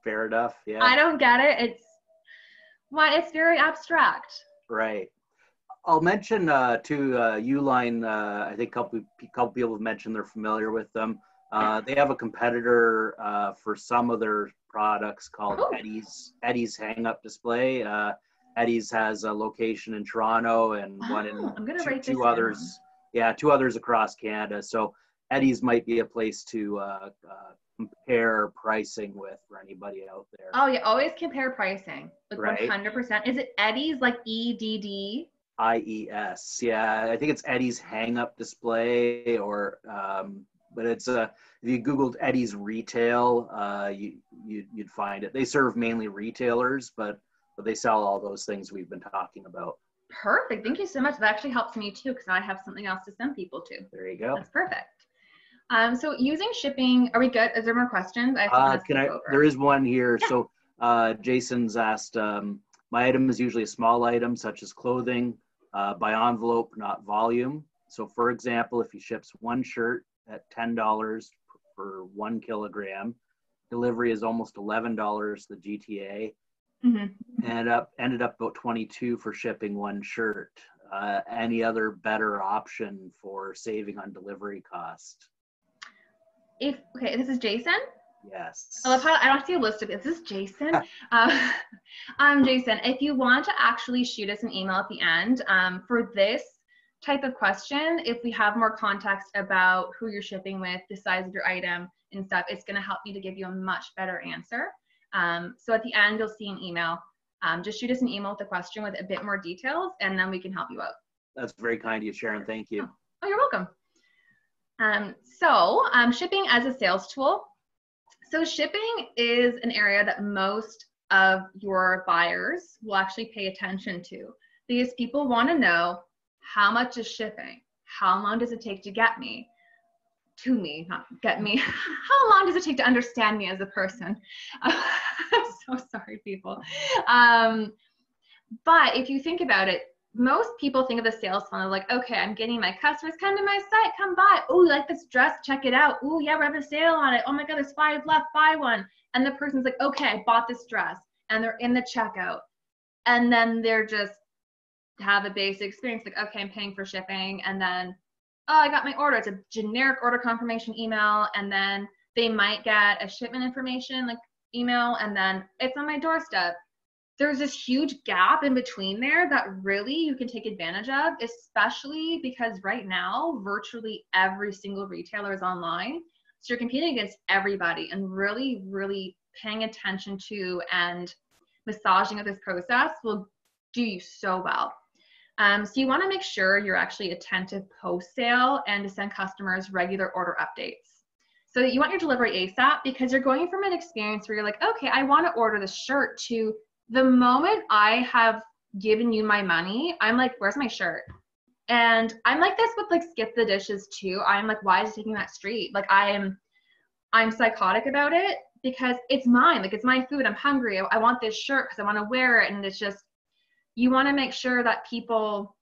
Fair enough. Yeah. I don't get it. It's very abstract. Right. I'll mention too, Uline. I think a couple people have mentioned they're familiar with them. They have a competitor for some of their products called Eddie's Hang Up Display. Eddie's has a location in Toronto and one in I'm gonna write two this others. down. Yeah, two others across Canada. So Eddie's might be a place to compare pricing with for anybody out there. Oh yeah, always compare pricing. Like right. 100%. Is it Eddie's, like EDD? IES. Yeah, I think it's Eddie's Hang Up Display, or but it's if you Googled Eddie's retail, you'd find it. They serve mainly retailers, but they sell all those things we've been talking about. Perfect. Thank you so much. That actually helps me too, because I have something else to send people to. There you go. That's perfect. So using shipping, are we good? Is there more questions? There is one here. Yeah. So Jason's asked, my item is usually a small item such as clothing, by envelope, not volume. So for example, if he ships one shirt at $10 for 1 kilogram, delivery is almost $11 the GTA. Mm-hmm. Ended up about $22 for shipping one shirt. Any other better option for saving on delivery cost? Okay, this is Jason. Yes. I love how I don't see a list of it. This is Jason. Jason, if you want to actually shoot us an email at the end for this type of question, if we have more context about who you're shipping with, the size of your item and stuff, it's going to help me to give you a much better answer. So at the end, you'll see an email. Just shoot us an email with a question with a bit more details, and then we can help you out. That's very kind of you, Sharon. Thank you. Oh, you're welcome. Shipping as a sales tool. So shipping is an area that most of your buyers will actually pay attention to, because people want to know, how much is shipping? How long does it take to get me? To me, not get me. How long does it take to understand me as a person? I'm so sorry, people. But if you think about it, most people think of the sales funnel like, okay, I'm getting my customers, come to my site, come buy. Oh, you like this dress? Check it out. Oh, yeah, we're having a sale on it. Oh my God, there's 5 left, buy one. And the person's like, okay, I bought this dress, and they're in the checkout. And then they're just have a basic experience like, okay, I'm paying for shipping. And then, oh, I got my order. It's a generic order confirmation email. And then they might get a shipment information like email, and then it's on my doorstep. There's this huge gap in between there that really you can take advantage of, especially because right now, virtually every single retailer is online. So you're competing against everybody, and really, really paying attention to and massaging of this process will do you so well. So you want to make sure you're actually attentive post-sale and to send customers regular order updates. So you want your delivery ASAP, because you're going from an experience where you're like, okay, I want to order this shirt, to the moment I have given you my money, I'm like, where's my shirt? And I'm like this with like Skip the Dishes too. I'm like, why is it taking that street? Like I'm psychotic about it, because it's mine. Like, it's my food. I'm hungry. I want this shirt because I want to wear it. And it's just, you want to make sure that people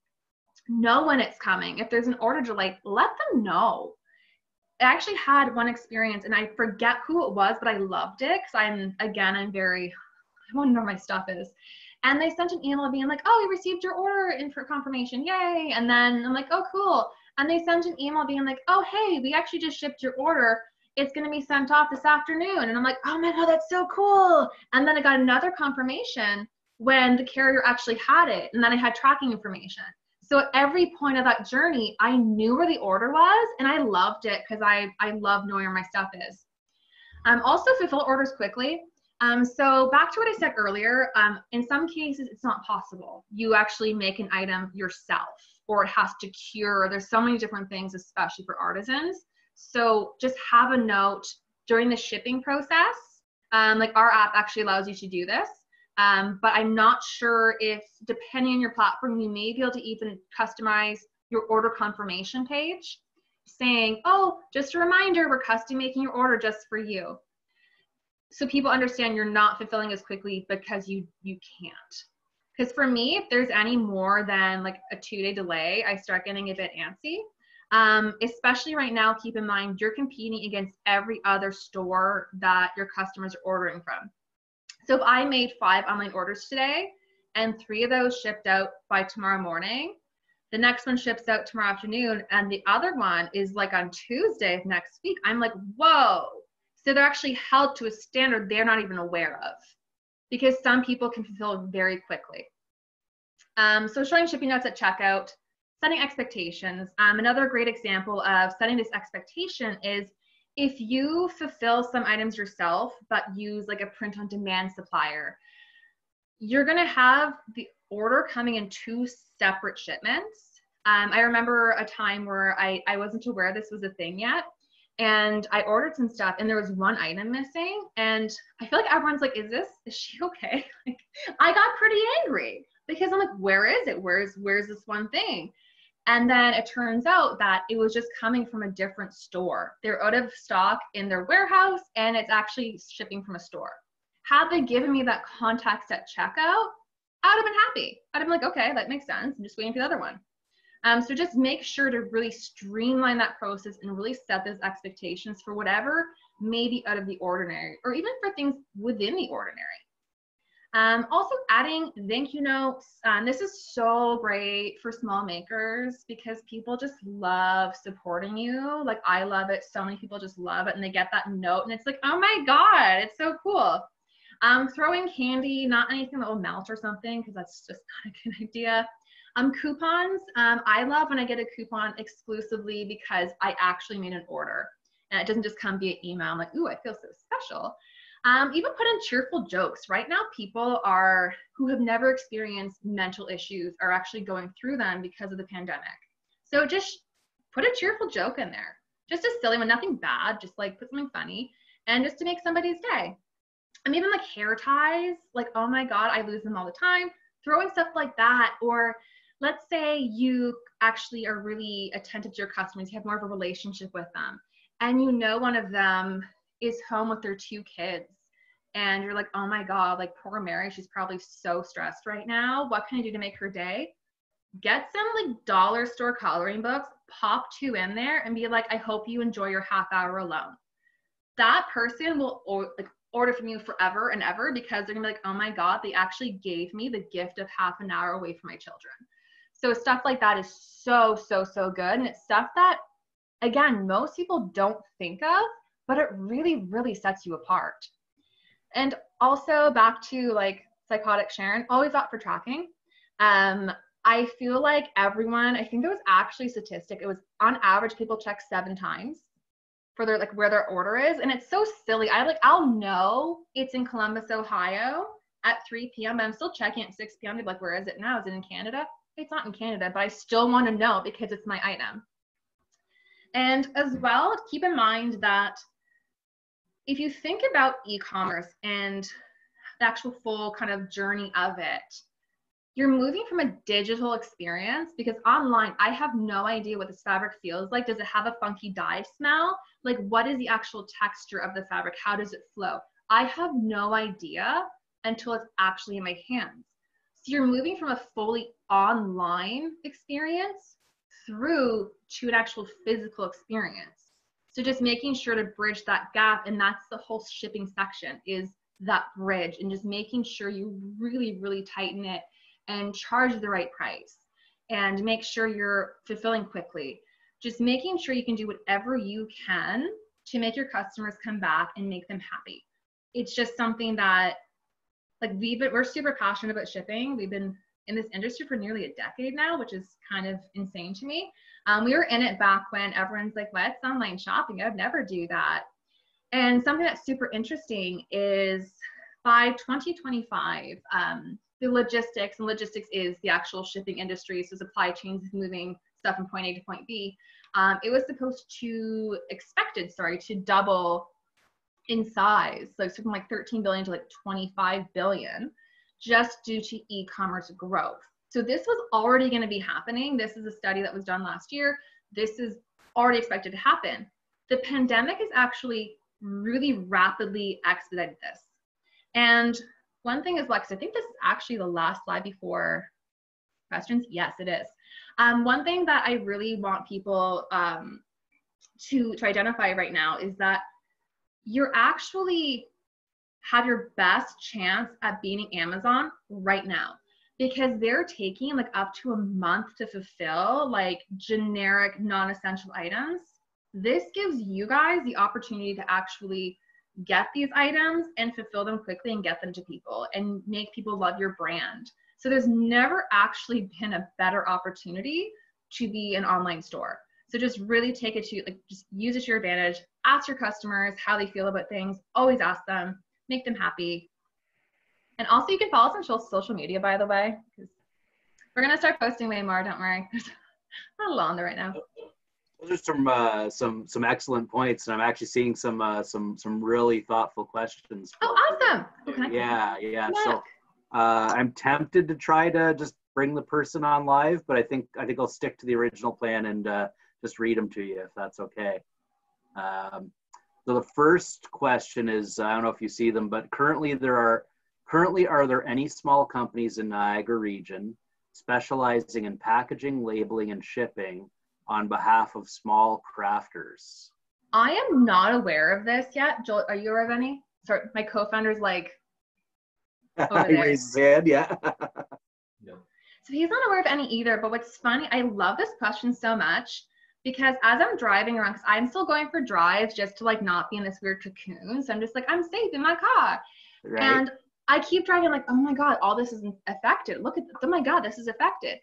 know when it's coming. If there's an order delay, let them know. I actually had one experience, and I forget who it was, but I loved it because I want to know where my stuff is. And they sent an email being like, oh, we received your order in for confirmation. Yay. And then I'm like, oh, cool. And they sent an email being like, oh, hey, we actually just shipped your order. It's going to be sent off this afternoon. And I'm like, oh my God, that's so cool. And then I got another confirmation when the carrier actually had it. And then I had tracking information. So at every point of that journey, I knew where the order was, and I loved it because I love knowing where my stuff is. Also fulfill orders quickly. So back to what I said earlier, in some cases, it's not possible. You actually make an item yourself, or it has to cure. There's so many different things, especially for artisans. So just have a note during the shipping process. Like our app actually allows you to do this. But I'm not sure if, depending on your platform, you may be able to even customize your order confirmation page saying, oh, just a reminder, we're custom making your order just for you. So people understand you're not fulfilling as quickly because you can't. Because for me, if there's any more than like a 2-day delay, I start getting a bit antsy. Especially right now, keep in mind, you're competing against every other store that your customers are ordering from. So if I made 5 online orders today and 3 of those shipped out by tomorrow morning, the next one ships out tomorrow afternoon, and the other one is like on Tuesday of next week, I'm like, whoa. So they're actually held to a standard they're not even aware of, because some people can fulfill very quickly. So showing shipping notes at checkout, setting expectations. Another great example of setting this expectation is if you fulfill some items yourself, but use like a print on demand supplier, you're gonna have the order coming in 2 separate shipments. I remember a time where I wasn't aware this was a thing yet, and I ordered some stuff and there was 1 item missing, and I feel like everyone's like, is she okay? Like, I got pretty angry because I'm like, where is it? Where's this one thing? And then it turns out that it was just coming from a different store. They're out of stock in their warehouse and it's actually shipping from a store. Had they given me that context at checkout, I would have been happy. I'd have been like, okay, that makes sense. I'm just waiting for the other one. So just make sure to really streamline that process and really set those expectations for whatever may be out of the ordinary, or even for things within the ordinary. Also adding thank you notes. This is so great for small makers because people just love supporting you. Like, I love it. So many people just love it, and they get that note and it's like, oh my God, it's so cool. Throwing candy, not anything that will melt or something, because that's just not a good idea. Coupons. I love when I get a coupon exclusively because I actually made an order and it doesn't just come via email. I'm like, ooh, I feel so special. Even put in cheerful jokes. Right now, people who have never experienced mental issues are actually going through them because of the pandemic. So just put a cheerful joke in there. Just a silly one, nothing bad, just like put something funny, and just to make somebody's day. And even like hair ties, like, oh my God, I lose them all the time. Throwing stuff like that. Or let's say you actually are really attentive to your customers, you have more of a relationship with them, and you know one of them is home with their 2 kids. And you're like, oh my God, like poor Mary, she's probably so stressed right now. What can I do to make her day? Get some like dollar store coloring books, pop 2 in there and be like, I hope you enjoy your half hour alone. That person will order from you forever and ever, because they're gonna be like, oh my God, they actually gave me the gift of half an hour away from my children. So stuff like that is so, so, so good. And it's stuff that, again, most people don't think of, but it really, really sets you apart. And also back to like psychotic Sharon, always opt for tracking. I feel like everyone, I think there was actually a statistic, it was on average people check 7 times for their like where their order is. And it's so silly. I'll know it's in Columbus, Ohio at 3 p.m. but I'm still checking at 6 p.m. to be like, where is it now? Is it in Canada? It's not in Canada, but I still want to know because it's my item. And as well, keep in mind that if you think about e-commerce and the actual full kind of journey of it, you're moving from a digital experience, because online, I have no idea what this fabric feels like. Does it have a funky dye smell? Like, what is the actual texture of the fabric? How does it flow? I have no idea until it's actually in my hands. So you're moving from a fully online experience through to an actual physical experience. So just making sure to bridge that gap, and that's the whole shipping section, is that bridge, and just making sure you really, really tighten it and charge the right price and make sure you're fulfilling quickly. Just making sure you can do whatever you can to make your customers come back and make them happy. It's just something that, like, we're super passionate about shipping. We've been in this industry for nearly a decade now, which is kind of insane to me. We were in it back when everyone's like, what's online shopping? I'd never do that. And something that's super interesting is by 2025, the logistics, and logistics is the actual shipping industry, so supply chains is moving stuff from point A to point B. It was expected to double in size, so from like 13 billion to like 25 billion, just due to e-commerce growth. So this was already going to be happening. This is a study that was done last year. This is already expected to happen. The pandemic has actually really rapidly expedited this. And one thing is, Lex, I think this is actually the last slide before questions. Yes, it is. One thing that I really want people to identify right now is that you're actually have your best chance at beating Amazon right now, because they're taking like up to a month to fulfill like generic non-essential items. This gives you guys the opportunity to actually get these items and fulfill them quickly and get them to people and make people love your brand. So there's never actually been a better opportunity to be an online store. So just really take it to, like, just use it to your advantage. Ask your customers how they feel about things. Always ask them, make them happy. And also you can follow us on social media, by the way, because we're going to start posting way more, don't worry. There's not a lot on there right now. Those are some excellent points, and I'm actually seeing some really thoughtful questions. Oh, awesome! Okay. Yeah. So I'm tempted to try to just bring the person on live, but I think I'll stick to the original plan and just read them to you if that's okay. So the first question is, I don't know if you see them, but currently are there any small companies in Niagara region specializing in packaging, labeling, and shipping on behalf of small crafters? I am not aware of this yet. Joel, are you aware of any? Sorry, my co-founder's like over He there. raised his hand, yeah. So he's not aware of any either, but what's funny, I love this question so much because as I'm driving around, because I'm still going for drives just to like not be in this weird cocoon. So I'm just like, I'm safe in my car. Right. And I keep driving like, oh my God, all this is affected. Look at, oh my God, this is affected.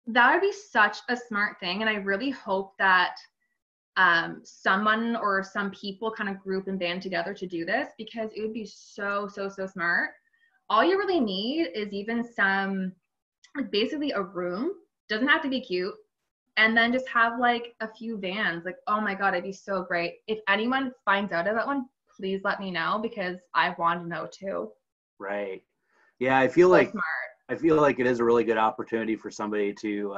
That would be such a smart thing. And I really hope that someone or some people kind of group and band together to do this, because it would be so smart. All you really need is even some, like basically a room, doesn't have to be cute, and then just have like a few vans. Like, oh my God, it'd be so great. If anyone finds out about one, please let me know, because I want to know too. Right. Yeah, I feel like it is a really good opportunity for somebody to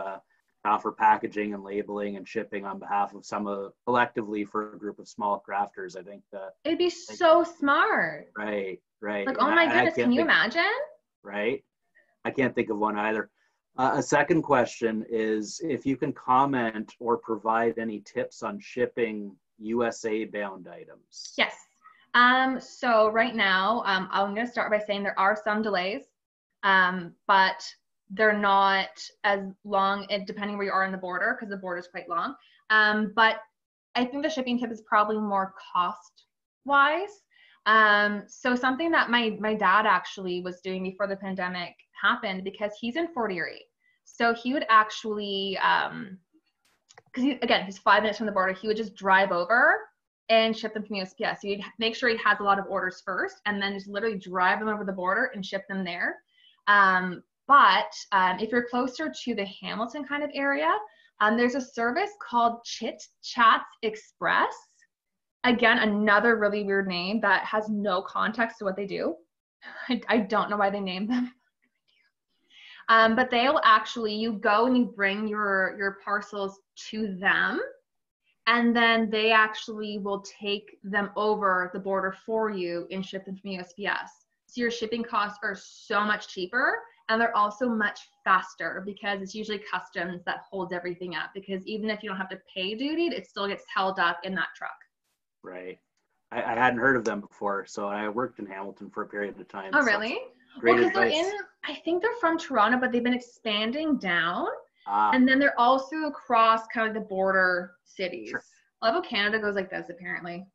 offer packaging and labeling and shipping on behalf of collectively for a group of small crafters. I think it'd be so smart. Right. Like, oh my goodness, can you imagine? Right. I can't think of one either. A second question is if you can comment or provide any tips on shipping USA bound items. Yes. So right now, I'm going to start by saying there are some delays, but they're not as long, depending where you are in the border, because the border is quite long. But I think the shipping tip is probably more cost wise. So something that my dad actually was doing before the pandemic happened, because he's in Fort Erie. So he would actually, because he's 5 minutes from the border, he would just drive over and ship them from USPS. So you'd make sure he has a lot of orders first, and then just literally drive them over the border and ship them there. But if you're closer to the Hamilton kind of area, there's a service called Chit Chats Express. Again, another really weird name that has no context to what they do. I don't know why they named them. But they'll actually, you go and you bring your parcels to them, and then they actually will take them over the border for you and ship them from USPS. So your shipping costs are so much cheaper, and they're also much faster, because it's usually customs that holds everything up, because even if you don't have to pay duty, it still gets held up in that truck. Right. I hadn't heard of them before, so I worked in Hamilton for a period of time. Oh, really? Great well, advice. I think they're from Toronto, but they've been expanding down. And then they're also across kind of the border cities. Sure. I love how Canada goes like this, apparently.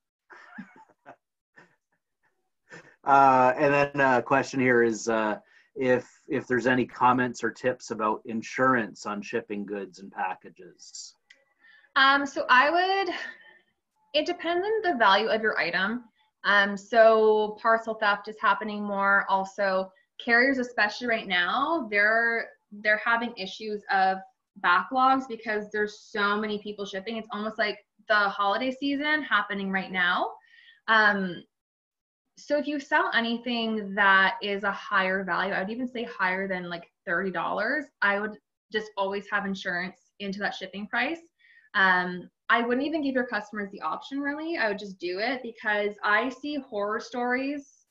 And then a question here is if there's any comments or tips about insurance on shipping goods and packages. So it depends on the value of your item. So parcel theft is happening more. Also, carriers, especially right now, they're having issues of backlogs because there's so many people shipping. It's almost like the holiday season happening right now. So if you sell anything that is a higher value, I would even say higher than like $30, I would just always have insurance into that shipping price. I wouldn't even give your customers the option, really. I would just do it, because I see horror stories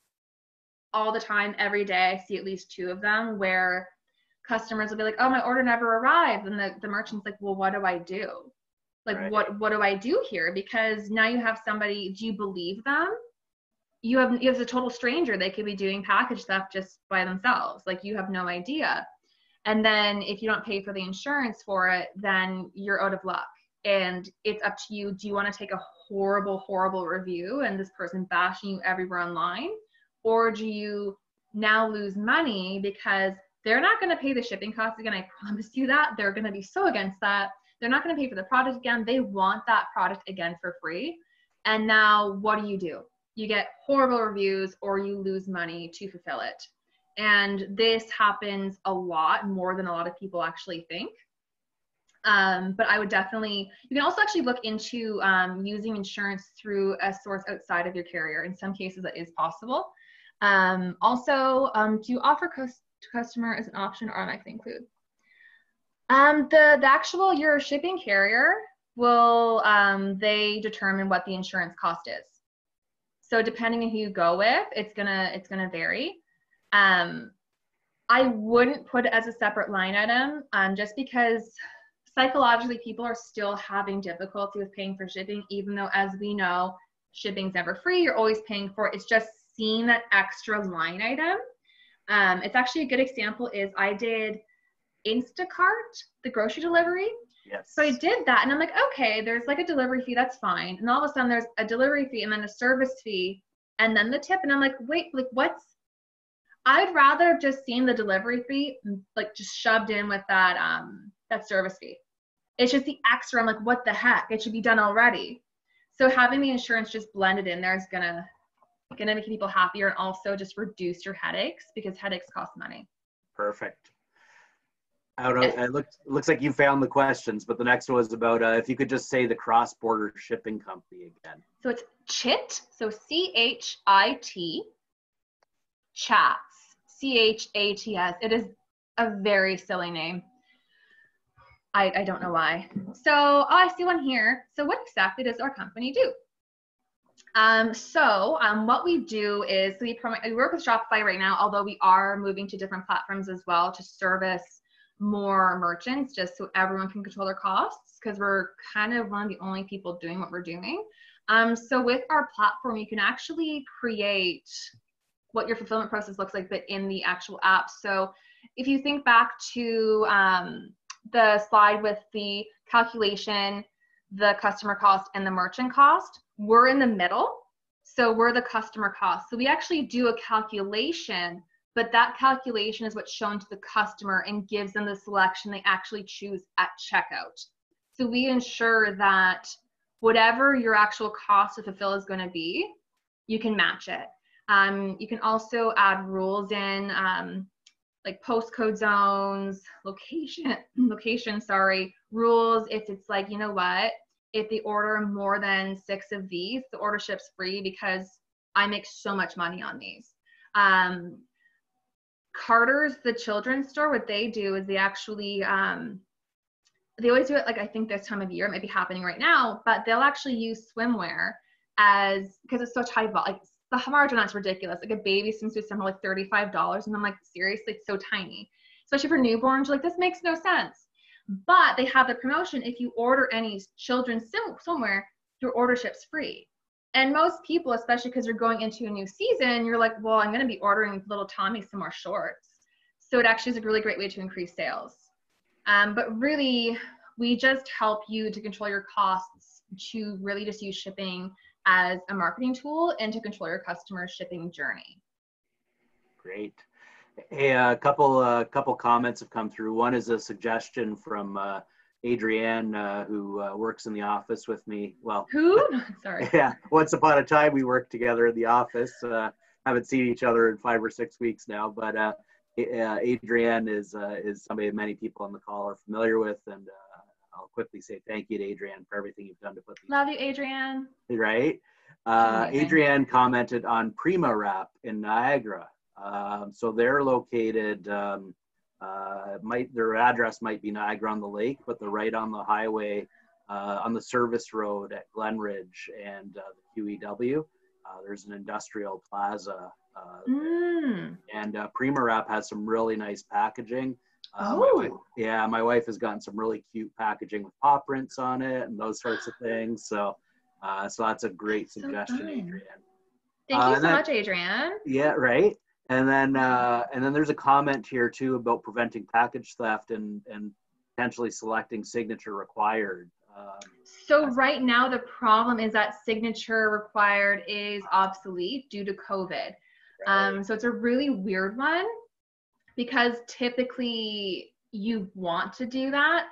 all the time, every day. I see at least 2 of them where customers will be like, oh, my order never arrived. And the merchant's like, well, what do I do? Like, Right. what do I do here? Because now you have somebody, do you believe them? You have a total stranger. They could be doing package theft just by themselves. Like, you have no idea. And then if you don't pay for the insurance for it, then you're out of luck. And it's up to you. Do you want to take a horrible, horrible review and this person bashing you everywhere online? Or do you now lose money because they're not going to pay the shipping costs again? I promise you that. They're going to be so against that. They're not going to pay for the product again. They want that product again for free. And now what do? You get horrible reviews or you lose money to fulfill it. And this happens a lot, more than a lot of people actually think. But I would definitely, you can also actually look into using insurance through a source outside of your carrier. In some cases that is possible. Also, do you offer customer as an option or automatically include? The actual, your shipping carrier will, they determine what the insurance cost is. So depending on who you go with, it's gonna vary. I wouldn't put it as a separate line item, just because psychologically people are still having difficulty with paying for shipping, even though, as we know, shipping's never free. You're always paying for it. It's just seeing that extra line item. It's actually a good example is I did Instacart, the grocery delivery. Yes. So I did that and I'm like, okay, there's like a delivery fee, that's fine. And all of a sudden there's a delivery fee and then a service fee and then the tip. And I'm like, wait, like I'd rather have just seen the delivery fee, like just shoved in with that, that service fee. It's just the extra. I'm like, what the heck? It should be done already. So having the insurance just blended in there is gonna make people happier and also just reduce your headaches because headaches cost money. Perfect. It looks like you found the questions, but the next one was about if you could just say the cross-border shipping company again. So it's CHIT, so C-H-I-T, Chats, C-H-A-T-S. It is a very silly name. I don't know why. So, oh, I see one here. So what exactly does our company do? What we do is we work with Shopify right now, although we are moving to different platforms as well to service more merchants, just so everyone can control their costs, because we're kind of one of the only people doing what we're doing. So with our platform, you can actually create what your fulfillment process looks like, but in the actual app. So if you think back to the slide with the calculation, the customer cost, and the merchant cost, we're in the middle. So we're the customer cost. So we actually do a calculation, but that calculation is what's shown to the customer and gives them the selection they actually choose at checkout. So we ensure that whatever your actual cost to fulfill is going to be, you can match it. You can also add rules in, like postcode zones, location, rules. If it's like, you know what, if they order more than 6 of these, the order ships free because I make so much money on these. Carter's, the children's store, what they do is they actually, they always do it, like, I think this time of year, it might be happening right now, but they'll actually use swimwear because it's such high volume. Like, the margin on it's ridiculous. Like a baby swimsuit something like $35, and I'm like, seriously, it's so tiny. Especially for newborns, you're like, this makes no sense. But they have the promotion, if you order any children's swimwear, your order ships free. And most people, especially because you're going into a new season, you're like, well, I'm going to be ordering little Tommy some more shorts. So it actually is a really great way to increase sales. But really, we just help you to control your costs, to really just use shipping as a marketing tool and to control your customer shipping journey. Great. Hey, a couple comments have come through. One is a suggestion from Adrienne, who works in the office with me. Well, who? Sorry. Yeah, once upon a time we worked together in the office. Haven't seen each other in 5 or 6 weeks now, but Adrienne is somebody many people on the call are familiar with, and I'll quickly say thank you to Adrienne for everything you've done to put these. Love you, Adrienne. Right. Adrienne commented on Prima Wrap in Niagara. So they're located, their address might be Niagara on the Lake, but they're right on the highway, on the service road at Glenridge and the QEW. There's an industrial plaza, Mm. and Prima Wrap has some really nice packaging. Oh. My wife has gotten some really cute packaging with paw prints on it and those sorts of things. So that's a great suggestion, Adrienne. Thank you so much, Adrienne. Yeah, right. And then there's a comment here too about preventing package theft and potentially selecting signature required. So right now the problem is that signature required is obsolete due to COVID. Right. So it's a really weird one because typically you want to do that.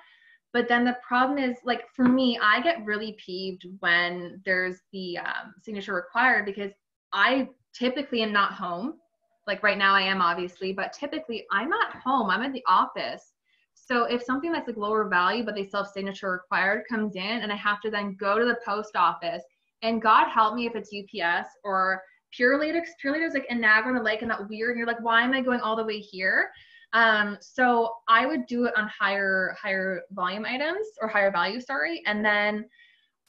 But then the problem is, like, for me, I get really peeved when there's the signature required because I typically am not home. Like right now I am, obviously, but typically I'm at home. I'm at the office. So if something that's like lower value, but they still have signature required comes in and I have to then go to the post office, and God help me if it's UPS or Pure Leader's like in Niagara-on-the-Lake and that weird, and you're like, why am I going all the way here? So I would do it on higher volume items or higher value, sorry. And then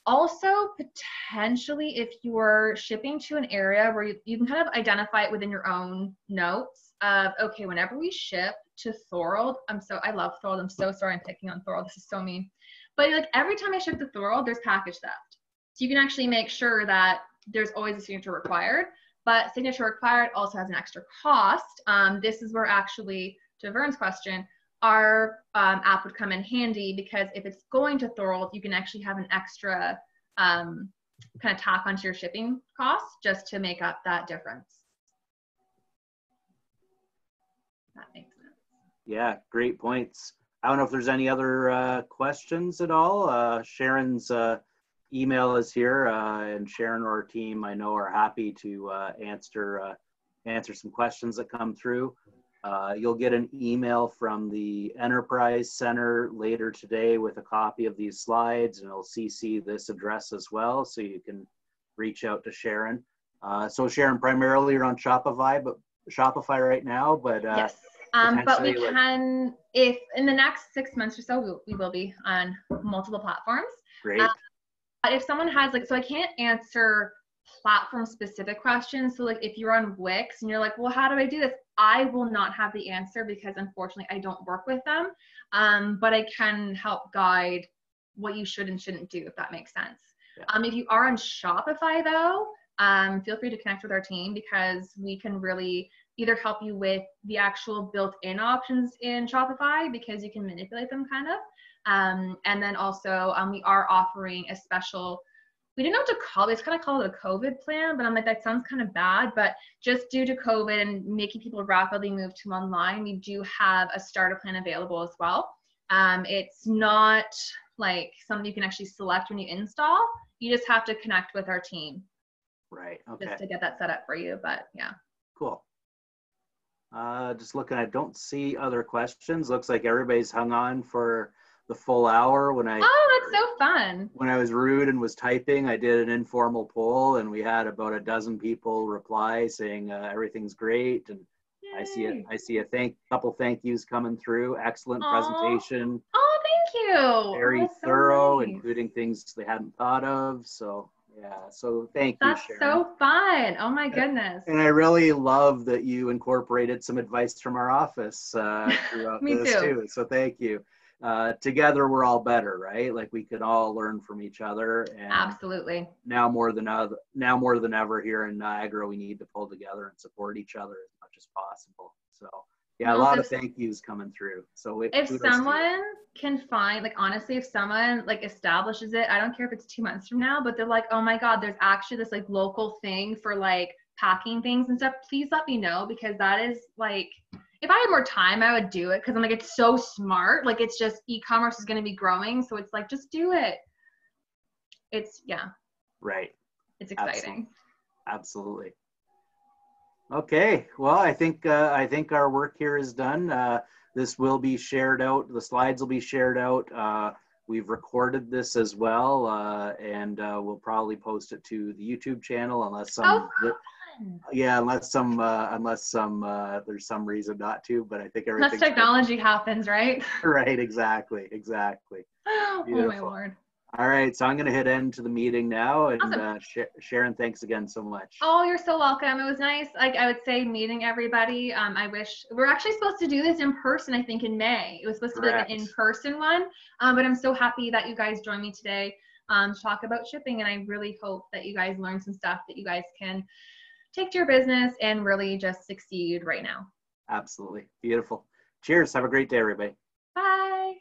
also potentially if you're shipping to an area where you can kind of identify it within your own notes of, okay, whenever we ship to Thorold, I love Thorold. I'm so sorry I'm picking on Thorold. This is so mean. But like every time I ship to Thorold, there's package theft. So you can actually make sure that there's always a signature required, but signature required also has an extra cost. This is where actually, to Vern's question, our app would come in handy because if it's going to Thorold, you can actually have an extra kind of tack onto your shipping costs just to make up that difference. That makes sense. Yeah, great points. I don't know if there's any other questions at all. Sharon's email is here, and Sharon or our team, I know, are happy to answer some questions that come through. You'll get an email from the Enterprise Center later today with a copy of these slides, and it'll CC this address as well, so you can reach out to Sharon. So Sharon, primarily you're on Shopify right now, but yes. But we can, if in the next 6 months or so, we will be on multiple platforms. Great. But if someone has so I can't answer platform specific questions. So like if you're on Wix and you're like, well, how do I do this? I will not have the answer because unfortunately I don't work with them. But I can help guide what you should and shouldn't do, if that makes sense. Yeah. If you are on Shopify though, feel free to connect with our team because we can really either help you with the actual built-in options in Shopify because you can manipulate them kind of. And then also we are offering a special, we didn't know what to call it. It's kind of called a COVID plan, but I'm like, that sounds kind of bad. But just due to COVID and making people rapidly move to online, we do have a starter plan available as well. It's not like something you can actually select when you install. You just have to connect with our team. Right. Okay. Just to get that set up for you. But yeah. Cool. Just looking, I don't see other questions. Looks like everybody's hung on for the full hour. Oh, that's so fun. When I was rude and was typing, I did an informal poll and we had about a dozen people reply saying everything's great. And yay. I see a couple thank yous coming through. Excellent presentation. Oh, thank you. Very thorough, nice. Including things they hadn't thought of. So yeah, so thank you, That's Sharon. so fun. Oh my goodness. And I really love that you incorporated some advice from our office throughout this too. So thank you. Together we're all better, right? Like we can all learn from each other. And absolutely. Now more than ever here in Niagara, we need to pull together and support each other as much as possible. So yeah, a lot of thank yous coming through. So if someone can find, like, honestly, if someone like establishes it, I don't care if it's 2 months from now, but they're like, oh my God, there's actually this like local thing for like packing things and stuff, please let me know, because that is like, if I had more time, I would do it because I'm like, it's so smart. Like, it's just e-commerce is going to be growing. So it's like, just do it. It's, yeah. Right. It's exciting. Absolutely. Okay. Well, I think our work here is done. This will be shared out. The slides will be shared out. We've recorded this as well, and we'll probably post it to the YouTube channel unless some. Yeah, unless there's some reason not to, but I think everything. Unless technology happens, right? Right, exactly. Oh my Lord. All right, so I'm going to hit end to the meeting now, and Awesome. Sharon, thanks again so much. Oh, you're so welcome. It was nice. Like I would say, meeting everybody. I wish we're actually supposed to do this in person. I think in May. It was supposed to be like an Correct. in-person one. But I'm so happy that you guys joined me today to talk about shipping, and I really hope that you guys learned some stuff that you guys can take to your business and really just succeed right now. Absolutely. Beautiful. Cheers. Have a great day, everybody. Bye.